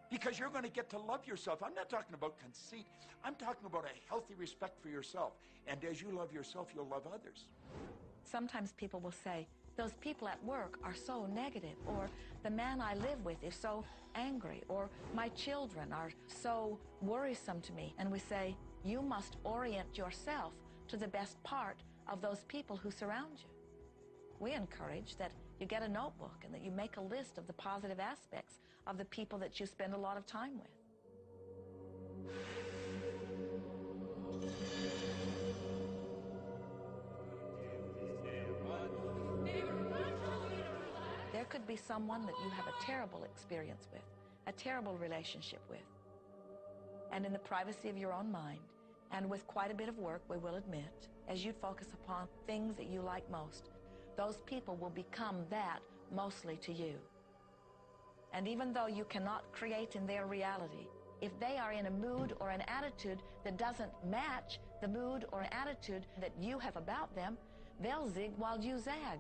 because you're going to get to love yourself. I'm not talking about conceit. I'm talking about a healthy respect for yourself. And as you love yourself, you'll love others. sometimes people will say, those people at work are so negative, or the man I live with is so angry, or my children are so worrisome to me. And we say, you must orient yourself to the best part of those people who surround you. We encourage that you get a notebook and that you make a list of the positive aspects of the people that you spend a lot of time with. There could be someone that you have a terrible experience with, a terrible relationship with. And in the privacy of your own mind, and with quite a bit of work, we will admit, as you focus upon things that you like most, those people will become that mostly to you. And even though you cannot create in their reality, if they are in a mood or an attitude that doesn't match the mood or attitude that you have about them, they'll zig while you zag.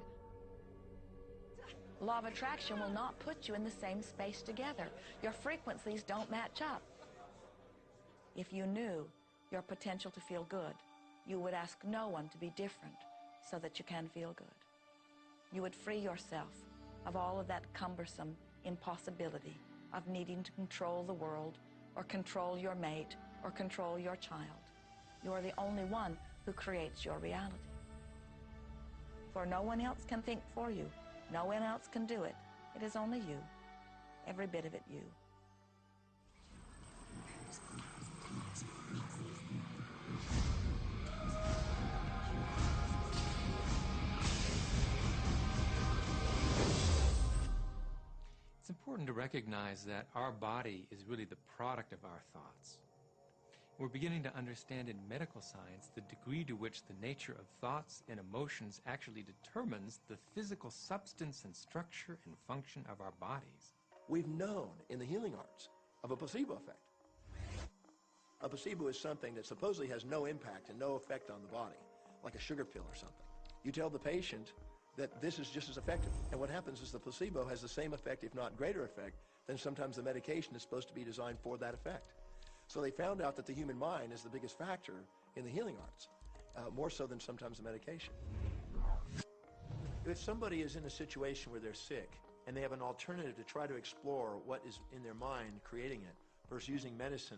Law of attraction will not put you in the same space together. Your frequencies don't match up. If you knew your potential to feel good, you would ask no one to be different so that you can feel good. You would free yourself of all of that cumbersome impossibility of needing to control the world or control your mate or control your child. You are the only one who creates your reality. For no one else can think for you. No one else can do it. It is only you. Every bit of it you. It's important to recognize that our body is really the product of our thoughts. We're beginning to understand in medical science the degree to which the nature of thoughts and emotions actually determines the physical substance and structure and function of our bodies. We've known in the healing arts of a placebo effect. A placebo is something that supposedly has no impact and no effect on the body, like a sugar pill or something. You tell the patient that this is just as effective, and what happens is the placebo has the same effect, if not greater effect, than sometimes the medication is supposed to be designed for that effect. So they found out that the human mind is the biggest factor in the healing arts, more so than sometimes the medication. If somebody is in a situation where they're sick and they have an alternative to try to explore what is in their mind creating it versus using medicine,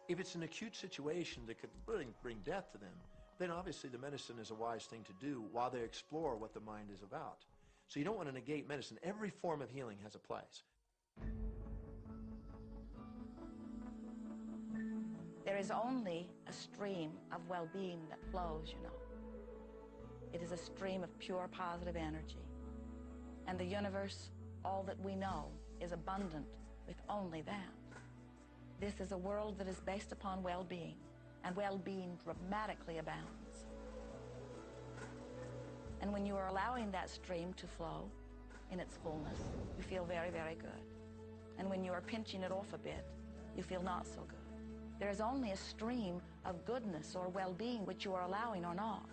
if it's an acute situation that could really bring death to them, then obviously the medicine is a wise thing to do while they explore what the mind is about. So you don't want to negate medicine. Every form of healing has a place. There is only a stream of well-being that flows, you know. It is a stream of pure positive energy. And the universe, all that we know, is abundant with only that. This is a world that is based upon well-being, and well-being dramatically abounds. And when you are allowing that stream to flow in its fullness, you feel very, very good. And when you are pinching it off a bit, you feel not so good. There is only a stream of goodness or well-being which you are allowing or not.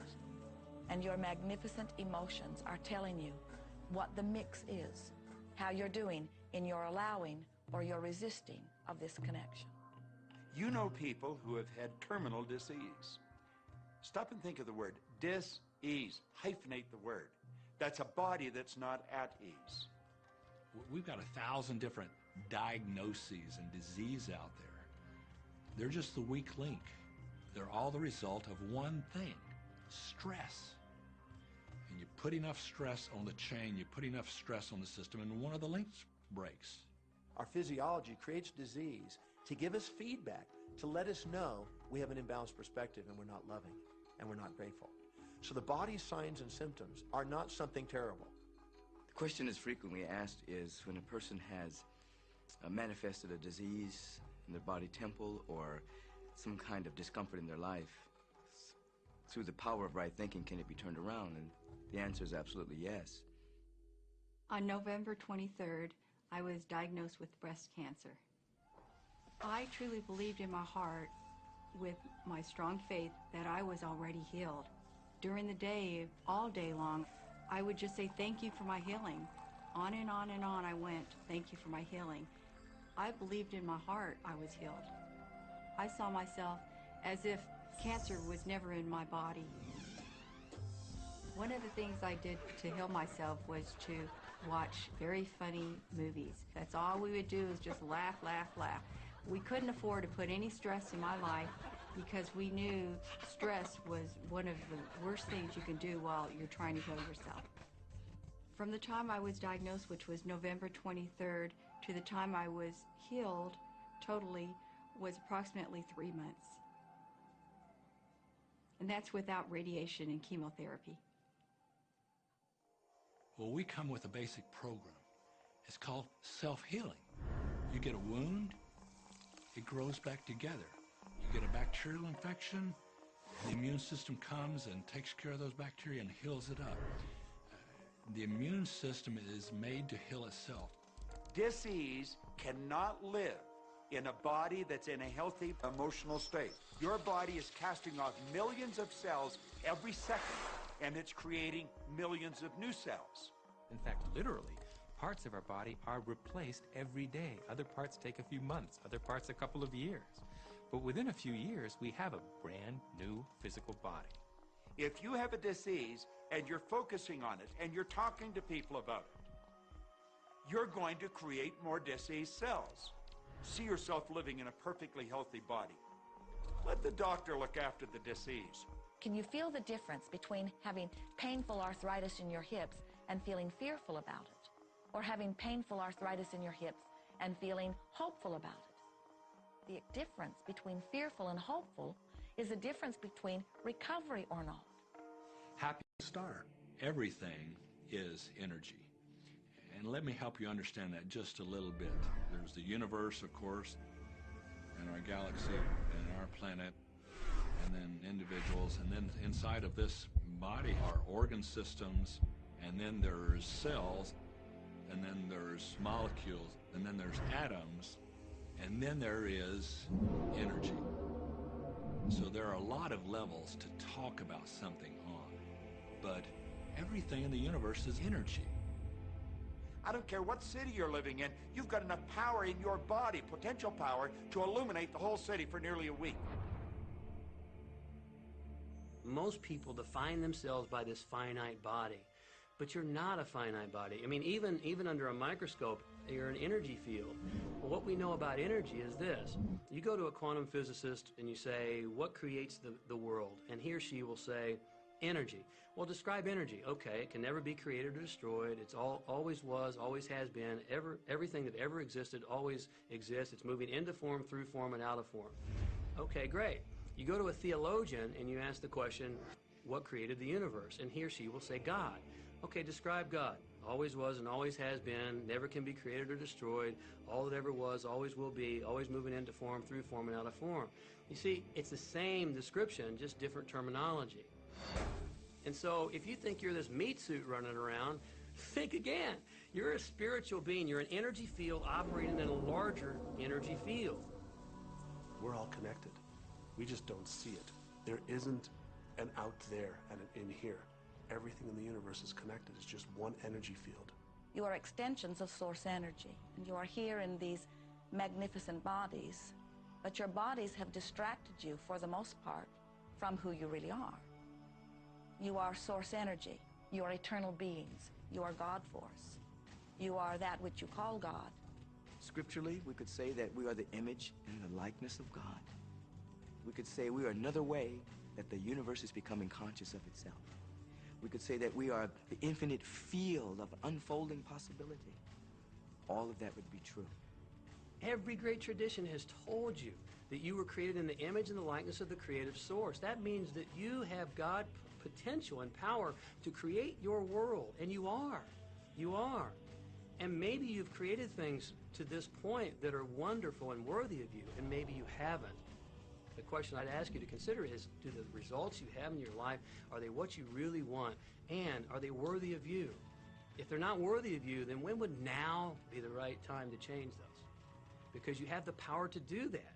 And your magnificent emotions are telling you what the mix is, how you're doing in your allowing or your resisting of this connection. You know people who have had terminal disease. Stop and think of the word dis-ease. Hyphenate the word. That's a body that's not at ease. We've got 1,000 different diagnoses and disease out there. They're just the weak link. They're all the result of one thing, stress. And you put enough stress on the chain, you put enough stress on the system, and one of the links breaks. Our physiology creates disease to give us feedback, to let us know we have an imbalanced perspective and we're not loving and we're not grateful. So the body's signs and symptoms are not something terrible. The question that's frequently asked is when a person has manifested a disease in their body temple or some kind of discomfort in their life, through the power of right thinking, can it be turned around? And the answer is absolutely yes. On November 23rd, I was diagnosed with breast cancer. I truly believed in my heart, with my strong faith, that I was already healed. During the day, all day long, I would just say, thank you for my healing. On and on and on I went, thank you for my healing. I believed in my heart I was healed. I saw myself as if cancer was never in my body. One of the things I did to heal myself was to watch very funny movies. That's all we would do is just laugh, laugh, laugh. We couldn't afford to put any stress in my life because we knew stress was one of the worst things you can do while you're trying to heal yourself. From the time I was diagnosed, which was November 23rd, to the time I was healed totally was approximately 3 months. And that's without radiation and chemotherapy. Well, we come with a basic program. It's called self-healing. You get a wound, it grows back together. You get a bacterial infection, the immune system comes and takes care of those bacteria and heals it up. The immune system is made to heal itself. Dis-ease cannot live in a body that's in a healthy emotional state. Your body is casting off millions of cells every second, and it's creating millions of new cells. In fact, literally, parts of our body are replaced every day. Other parts take a few months, other parts a couple of years. But within a few years, we have a brand new physical body. If you have a disease and you're focusing on it and you're talking to people about it, you're going to create more disease cells. See yourself living in a perfectly healthy body. Let the doctor look after the disease. Can you feel the difference between having painful arthritis in your hips and feeling fearful about it, or having painful arthritis in your hips and feeling hopeful about it? The difference between fearful and hopeful is the difference between recovery or not. Happy star. Everything is energy. And let me help you understand that just a little bit. There's the universe, of course, and our galaxy, and our planet, and then individuals, and then inside of this body are organ systems, and then there's cells, and then there's molecules, and then there's atoms, and then there is energy. So there are a lot of levels to talk about something on, but everything in the universe is energy. I don't care what city you're living in, you've got enough power in your body, potential power, to illuminate the whole city for nearly a week. Most people define themselves by this finite body, but you're not a finite body. I mean, even under a microscope, you're an energy field. Well, what we know about energy is this. You go to a quantum physicist and you say, what creates the world? And he or she will say, energy. Well, describe energy. Okay, it can never be created or destroyed. It's always was, always has been. Everything that ever existed always exists. It's moving into form, through form, and out of form. Okay, great. You go to a theologian and you ask the question, what created the universe? And he or she will say, God. Okay, describe God. Always was and always has been, never can be created or destroyed, all that ever was, always will be, always moving into form, through form, and out of form. You see, it's the same description, just different terminology. And so if you think you're this meat suit running around, think again. You're a spiritual being. You're an energy field operating in a larger energy field. We're all connected. We just don't see it. There isn't an out there and an in here. Everything in the universe is connected. It's just one energy field. You are extensions of source energy, and you are here in these magnificent bodies, but your bodies have distracted you, for the most part, from who you really are. You are source energy. You are eternal beings. You are God force. You are that which you call God. Scripturally, we could say that we are the image and the likeness of God. We could say we are another way that the universe is becoming conscious of itself. We could say that we are the infinite field of unfolding possibility. All of that would be true. Every great tradition has told you that you were created in the image and the likeness of the creative source. That means that you have God potential and power to create your world, and you are. You are. And maybe you've created things to this point that are wonderful and worthy of you, and maybe you haven't. The question I'd ask you to consider is, do the results you have in your life, are they what you really want? And are they worthy of you? If they're not worthy of you, then when would now be the right time to change those? Because you have the power to do that.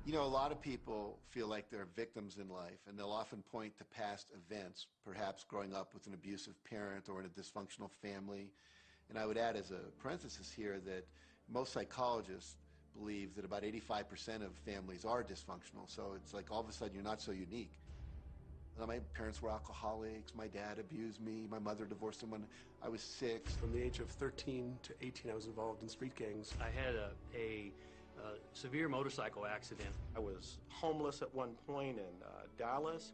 You know, a lot of people feel like they're victims in life, and they'll often point to past events, perhaps growing up with an abusive parent or in a dysfunctional family. And I would add as a parenthesis here that most psychologists believe that about 85% of families are dysfunctional. So it's like all of a sudden you're not so unique. My parents were alcoholics. My dad abused me. My mother divorced him when I was 6. From the age of 13 to 18, I was involved in street gangs. I had a severe motorcycle accident. I was homeless at one point in Dallas.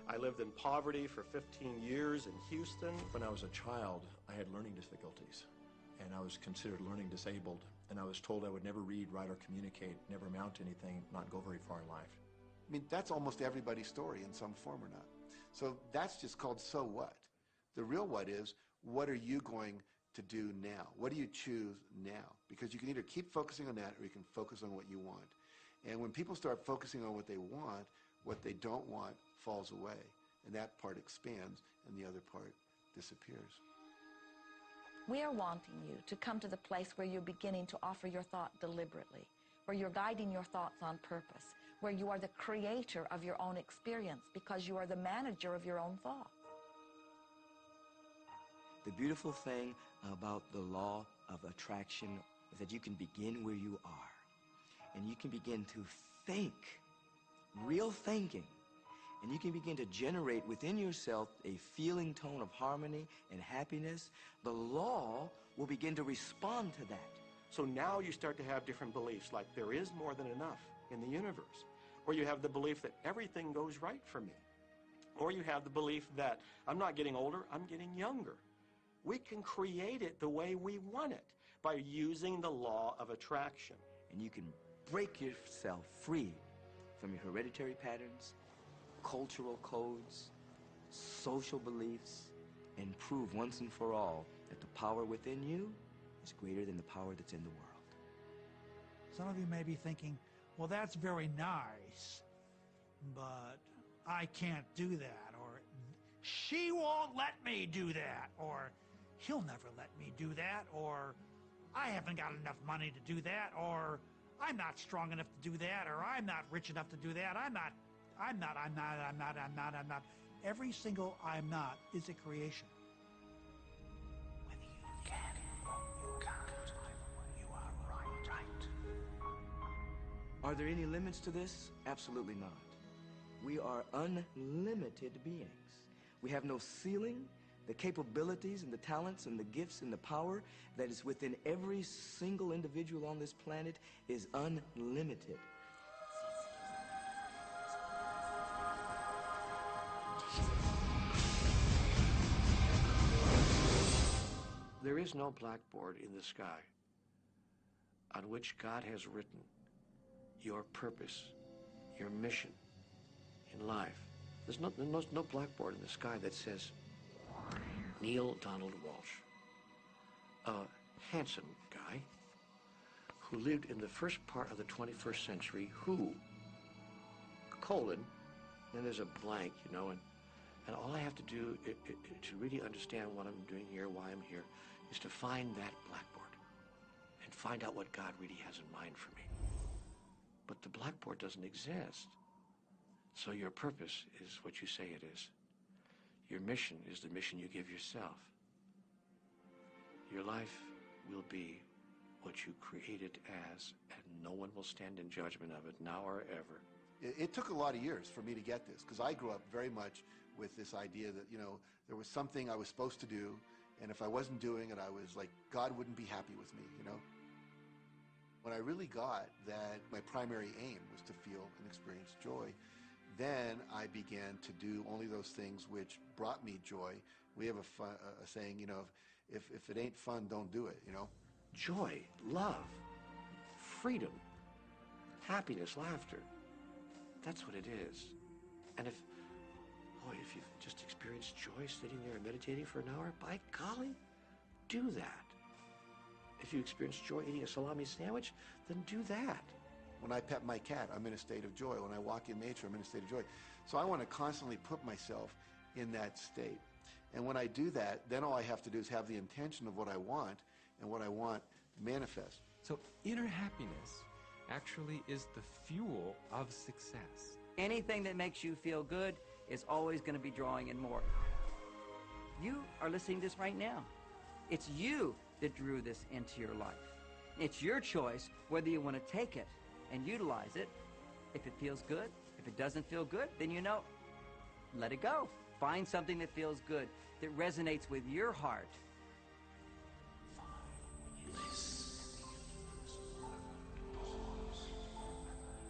I lived in poverty for 15 years in Houston. When I was a child, I had learning difficulties, and I was considered learning disabled, and I was told I would never read, write, or communicate, never amount to anything, not go very far in life. I mean, that's almost everybody's story in some form or not. So that's just called so what. The real what is, what are you going to do now? What do you choose now? Because you can either keep focusing on that or you can focus on what you want. And when people start focusing on what they don't want falls away. And that part expands and the other part disappears. We are wanting you to come to the place where you're beginning to offer your thought deliberately, where you're guiding your thoughts on purpose, where you are the creator of your own experience because you are the manager of your own thoughts. The beautiful thing about the law of attraction is that you can begin where you are, and you can begin to think, real thinking, and you can begin to generate within yourself a feeling tone of harmony and happiness. The law will begin to respond to that. So now you start to have different beliefs, like there is more than enough in the universe. Or you have the belief that everything goes right for me. Or you have the belief that I'm not getting older, I'm getting younger. We can create it the way we want it by using the law of attraction. And you can break yourself free from your hereditary patterns, cultural codes, social beliefs, and prove once and for all that the power within you is greater than the power that's in the world. Some of you may be thinking, well, that's very nice, but I can't do that, or she won't let me do that, or he'll never let me do that, or I haven't got enough money to do that, or I'm not strong enough to do that, or I'm not rich enough to do that, I'm not. Every single I'm not is a creation. Whether you can or you can't, you are right. Are there any limits to this? Absolutely not. We are unlimited beings. We have no ceiling. The capabilities and the talents and the gifts and the power that is within every single individual on this planet is unlimited. There is no blackboard in the sky on which God has written your purpose, your mission in life. There's no blackboard in the sky that says, Neil Donald Walsh, a handsome guy who lived in the first part of the 21st century, who, then there's a blank, and all I have to do to really understand what I'm doing here, why I'm here, is to find that blackboard and find out what God really has in mind for me. But the blackboard doesn't exist. So your purpose is what you say it is. Your mission is the mission you give yourself. Your life will be what you create it as, and no one will stand in judgment of it, now or ever. It took a lot of years for me to get this, because I grew up very much with this idea that, there was something I was supposed to do, and if I wasn't doing it, I was like, God wouldn't be happy with me, When I really got that my primary aim was to feel and experience joy, then I began to do only those things which brought me joy. We have a saying, if it ain't fun, don't do it, Joy, love, freedom, happiness, laughter. That's what it is. And if you've just experienced joy sitting there and meditating for an hour, by golly, do that. If you experience joy eating a salami sandwich, then do that. When I pet my cat, I'm in a state of joy. When I walk in nature, I'm in a state of joy. So I want to constantly put myself in that state. And when I do that, then all I have to do is have the intention of what I want, and what I want manifest. So inner happiness actually is the fuel of success. Anything that makes you feel good is always going to be drawing in more. You are listening to this right now. It's you that drew this into your life. It's your choice whether you want to take it and utilize it. If it feels good, if it doesn't feel good, then you know, let it go. Find something that feels good, that resonates with your heart.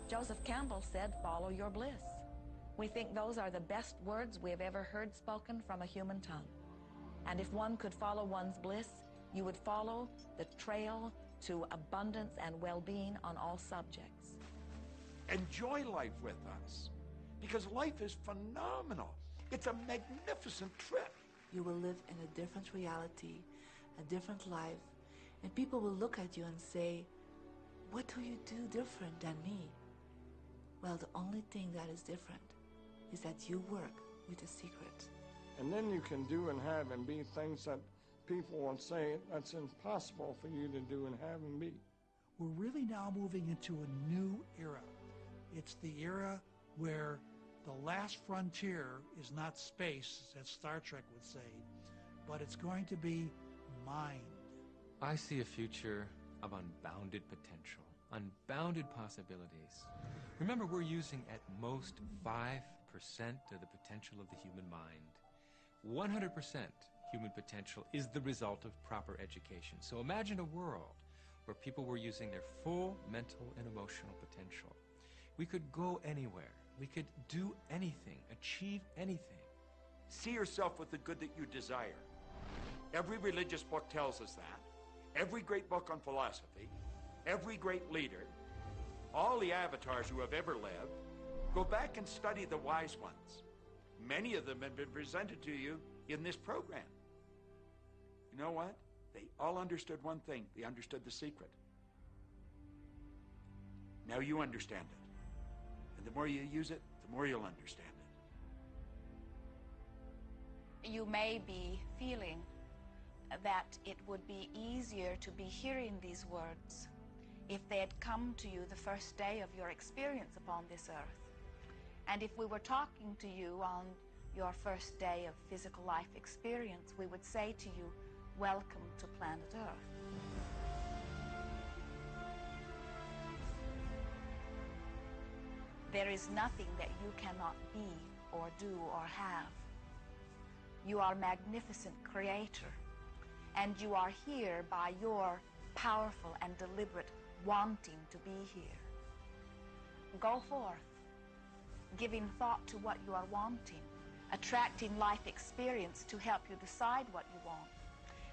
Joseph Campbell said, "Follow your bliss." We think those are the best words we have ever heard spoken from a human tongue. And if one could follow one's bliss, you would follow the trail to abundance and well-being on all subjects. Enjoy life with us, because life is phenomenal. It's a magnificent trip. You will live in a different reality, a different life, and people will look at you and say, "What do you do different than me?" Well, the only thing that is different is that you work with a secret. And then you can do and have and be things that people will say that's impossible for you to do and have and be. We're really now moving into a new era. It's the era where the last frontier is not space, as Star Trek would say, but it's going to be mind. I see a future of unbounded potential, unbounded possibilities. Remember, we're using at most 5% of the potential of the human mind. 100% human potential is the result of proper education. So imagine a world where people were using their full mental and emotional potential. We could go anywhere. We could do anything, achieve anything. See yourself with the good that you desire. Every religious book tells us that. Every great book on philosophy, every great leader, all the avatars who have ever lived. Go back and study the wise ones. Many of them have been presented to you in this program. You know what? They all understood one thing. They understood the secret. Now you understand it. And the more you use it, the more you'll understand it. You may be feeling that it would be easier to be hearing these words if they had come to you the first day of your experience upon this earth. And if we were talking to you on your first day of physical life experience, we would say to you, "Welcome to planet Earth." There is nothing that you cannot be or do or have. You are a magnificent creator, and you are here by your powerful and deliberate wanting to be here. Go forth, giving thought to what you are wanting, attracting life experience to help you decide what you want.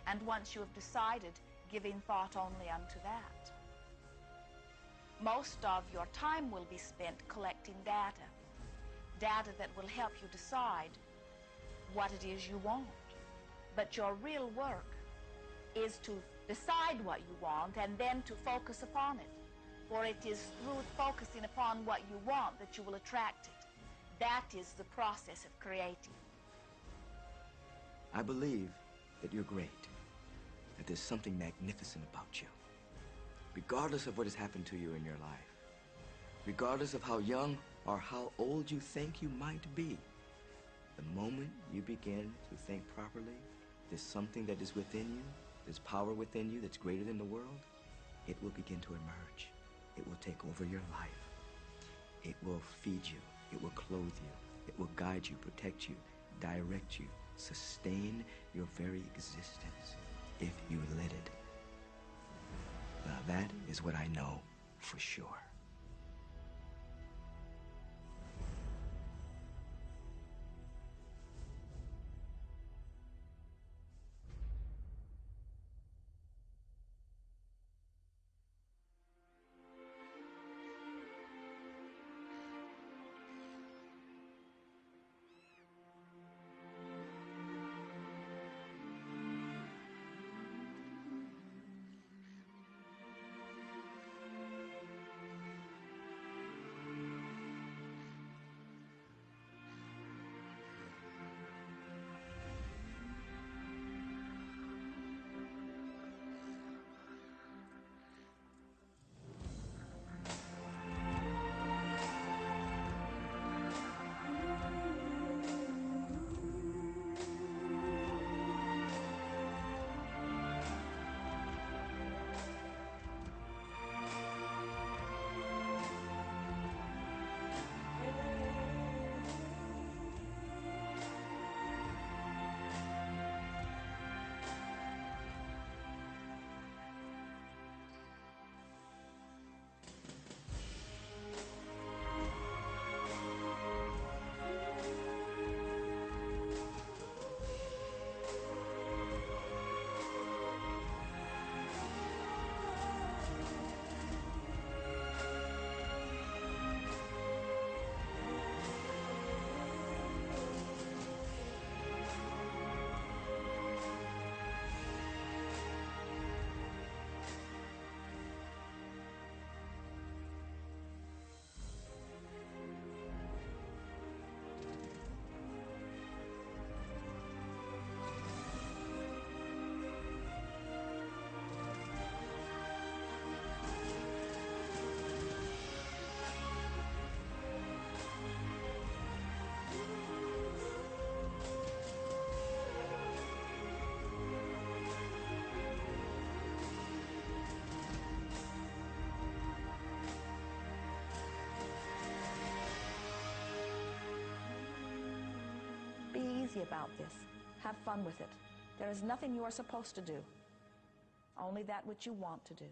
And once you have decided, giving thought only unto that. Most of your time will be spent collecting data that will help you decide what it is you want. But your real work is to decide what you want and then to focus upon it. For it is through focusing upon what you want that you will attract it. That is the process of creating. I believe that you're great, that there's something magnificent about you. Regardless of what has happened to you in your life, regardless of how young or how old you think you might be, the moment you begin to think properly, there's something that is within you, there's power within you that's greater than the world, it will begin to emerge. It will take over your life. It will feed you. It will clothe you. It will guide you, protect you, direct you, sustain your very existence if you let it. Now that is what I know for sure. easy about this. Have fun with it. There is nothing you are supposed to do, only that which you want to do.